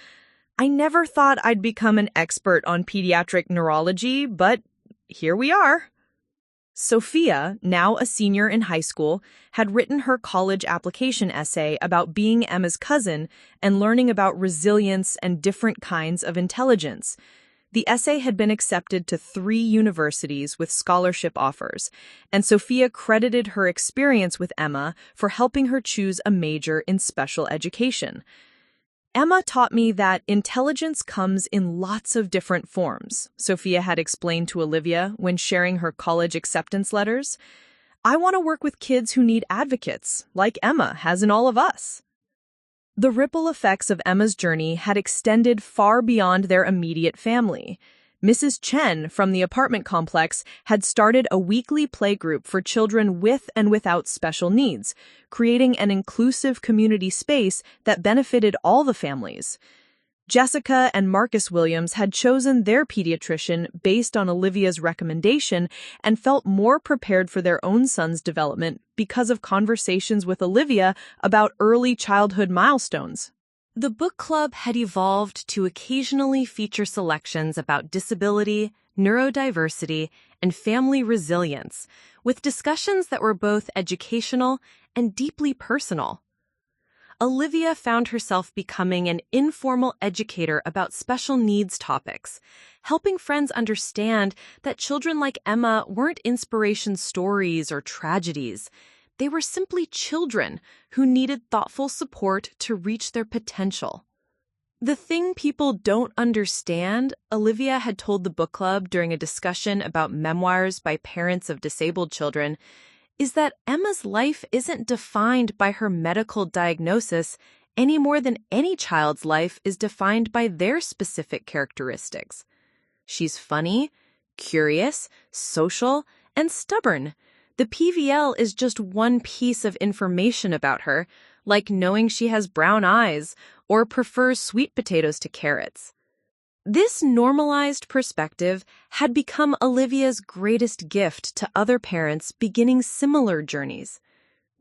I never thought I'd become an expert on pediatric neurology, but here we are. Sophia, now a senior in high school, had written her college application essay about being Emma's cousin and learning about resilience and different kinds of intelligence. The essay had been accepted to 3 universities with scholarship offers, and Sophia credited her experience with Emma for helping her choose a major in special education. Emma taught me that intelligence comes in lots of different forms, Sophia had explained to Olivia when sharing her college acceptance letters. I want to work with kids who need advocates, like Emma has in all of us. The ripple effects of Emma's journey had extended far beyond their immediate family. Mrs. Chen from the apartment complex had started a weekly playgroup for children with and without special needs, creating an inclusive community space that benefited all the families. Jessica and Marcus Williams had chosen their pediatrician based on Olivia's recommendation and felt more prepared for their own son's development because of conversations with Olivia about early childhood milestones. The book club had evolved to occasionally feature selections about disability, neurodiversity, and family resilience, with discussions that were both educational and deeply personal. Olivia found herself becoming an informal educator about special needs topics, helping friends understand that children like Emma weren't inspiration stories or tragedies. They were simply children who needed thoughtful support to reach their potential. The thing people don't understand, Olivia had told the book club during a discussion about memoirs by parents of disabled children, is that Emma's life isn't defined by her medical diagnosis any more than any child's life is defined by their specific characteristics. She's funny, curious, social, and stubborn. The PVL is just one piece of information about her, like knowing she has brown eyes or prefers sweet potatoes to carrots. This normalized perspective had become Olivia's greatest gift to other parents beginning similar journeys.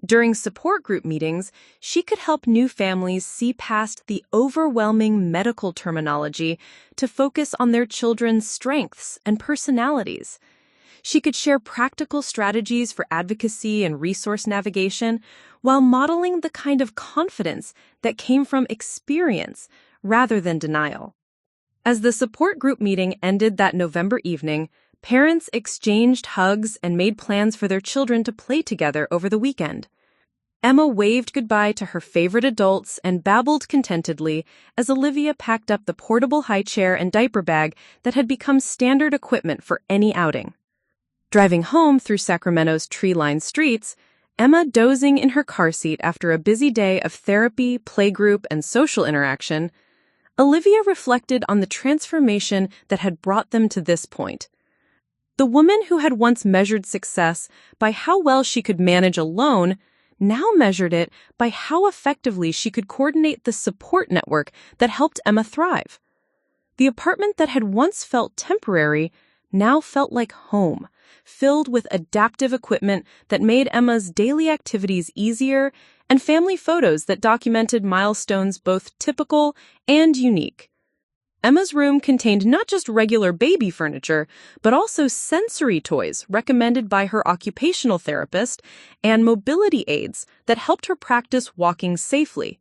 During support group meetings, she could help new families see past the overwhelming medical terminology to focus on their children's strengths and personalities. She could share practical strategies for advocacy and resource navigation while modeling the kind of confidence that came from experience rather than denial. As the support group meeting ended that November evening, parents exchanged hugs and made plans for their children to play together over the weekend. Emma waved goodbye to her favorite adults and babbled contentedly as Olivia packed up the portable high chair and diaper bag that had become standard equipment for any outing. Driving home through Sacramento's tree-lined streets, Emma dozing in her car seat after a busy day of therapy, playgroup, and social interaction, Olivia reflected on the transformation that had brought them to this point. The woman who had once measured success by how well she could manage alone now measured it by how effectively she could coordinate the support network that helped Emma thrive. The apartment that had once felt temporary now felt like home, filled with adaptive equipment that made Emma's daily activities easier and family photos that documented milestones both typical and unique. Emma's room contained not just regular baby furniture, but also sensory toys recommended by her occupational therapist and mobility aids that helped her practice walking safely.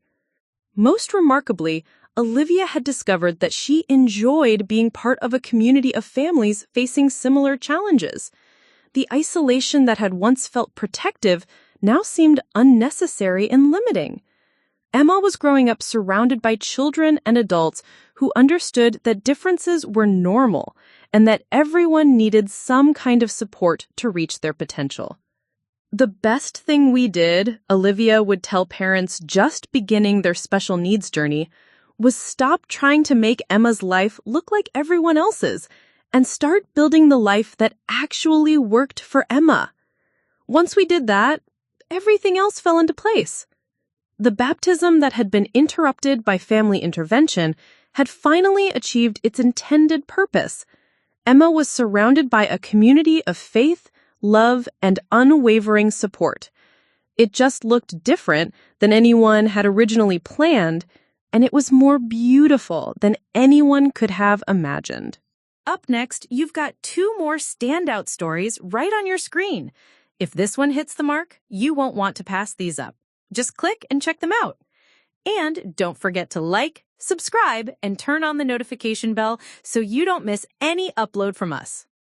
Most remarkably, Olivia had discovered that she enjoyed being part of a community of families facing similar challenges. The isolation that had once felt protective now seemed unnecessary and limiting. Emma was growing up surrounded by children and adults who understood that differences were normal and that everyone needed some kind of support to reach their potential. The best thing we did, Olivia would tell parents just beginning their special needs journey, was stop trying to make Emma's life look like everyone else's and start building the life that actually worked for Emma. Once we did that, everything else fell into place. The baptism that had been interrupted by family intervention had finally achieved its intended purpose. Emma was surrounded by a community of faith, love, and unwavering support. It just looked different than anyone had originally planned, and it was more beautiful than anyone could have imagined. Up next, you've got 2 more standout stories right on your screen. If this one hits the mark, you won't want to pass these up. Just click and check them out. And don't forget to like, subscribe, and turn on the notification bell so you don't miss any upload from us.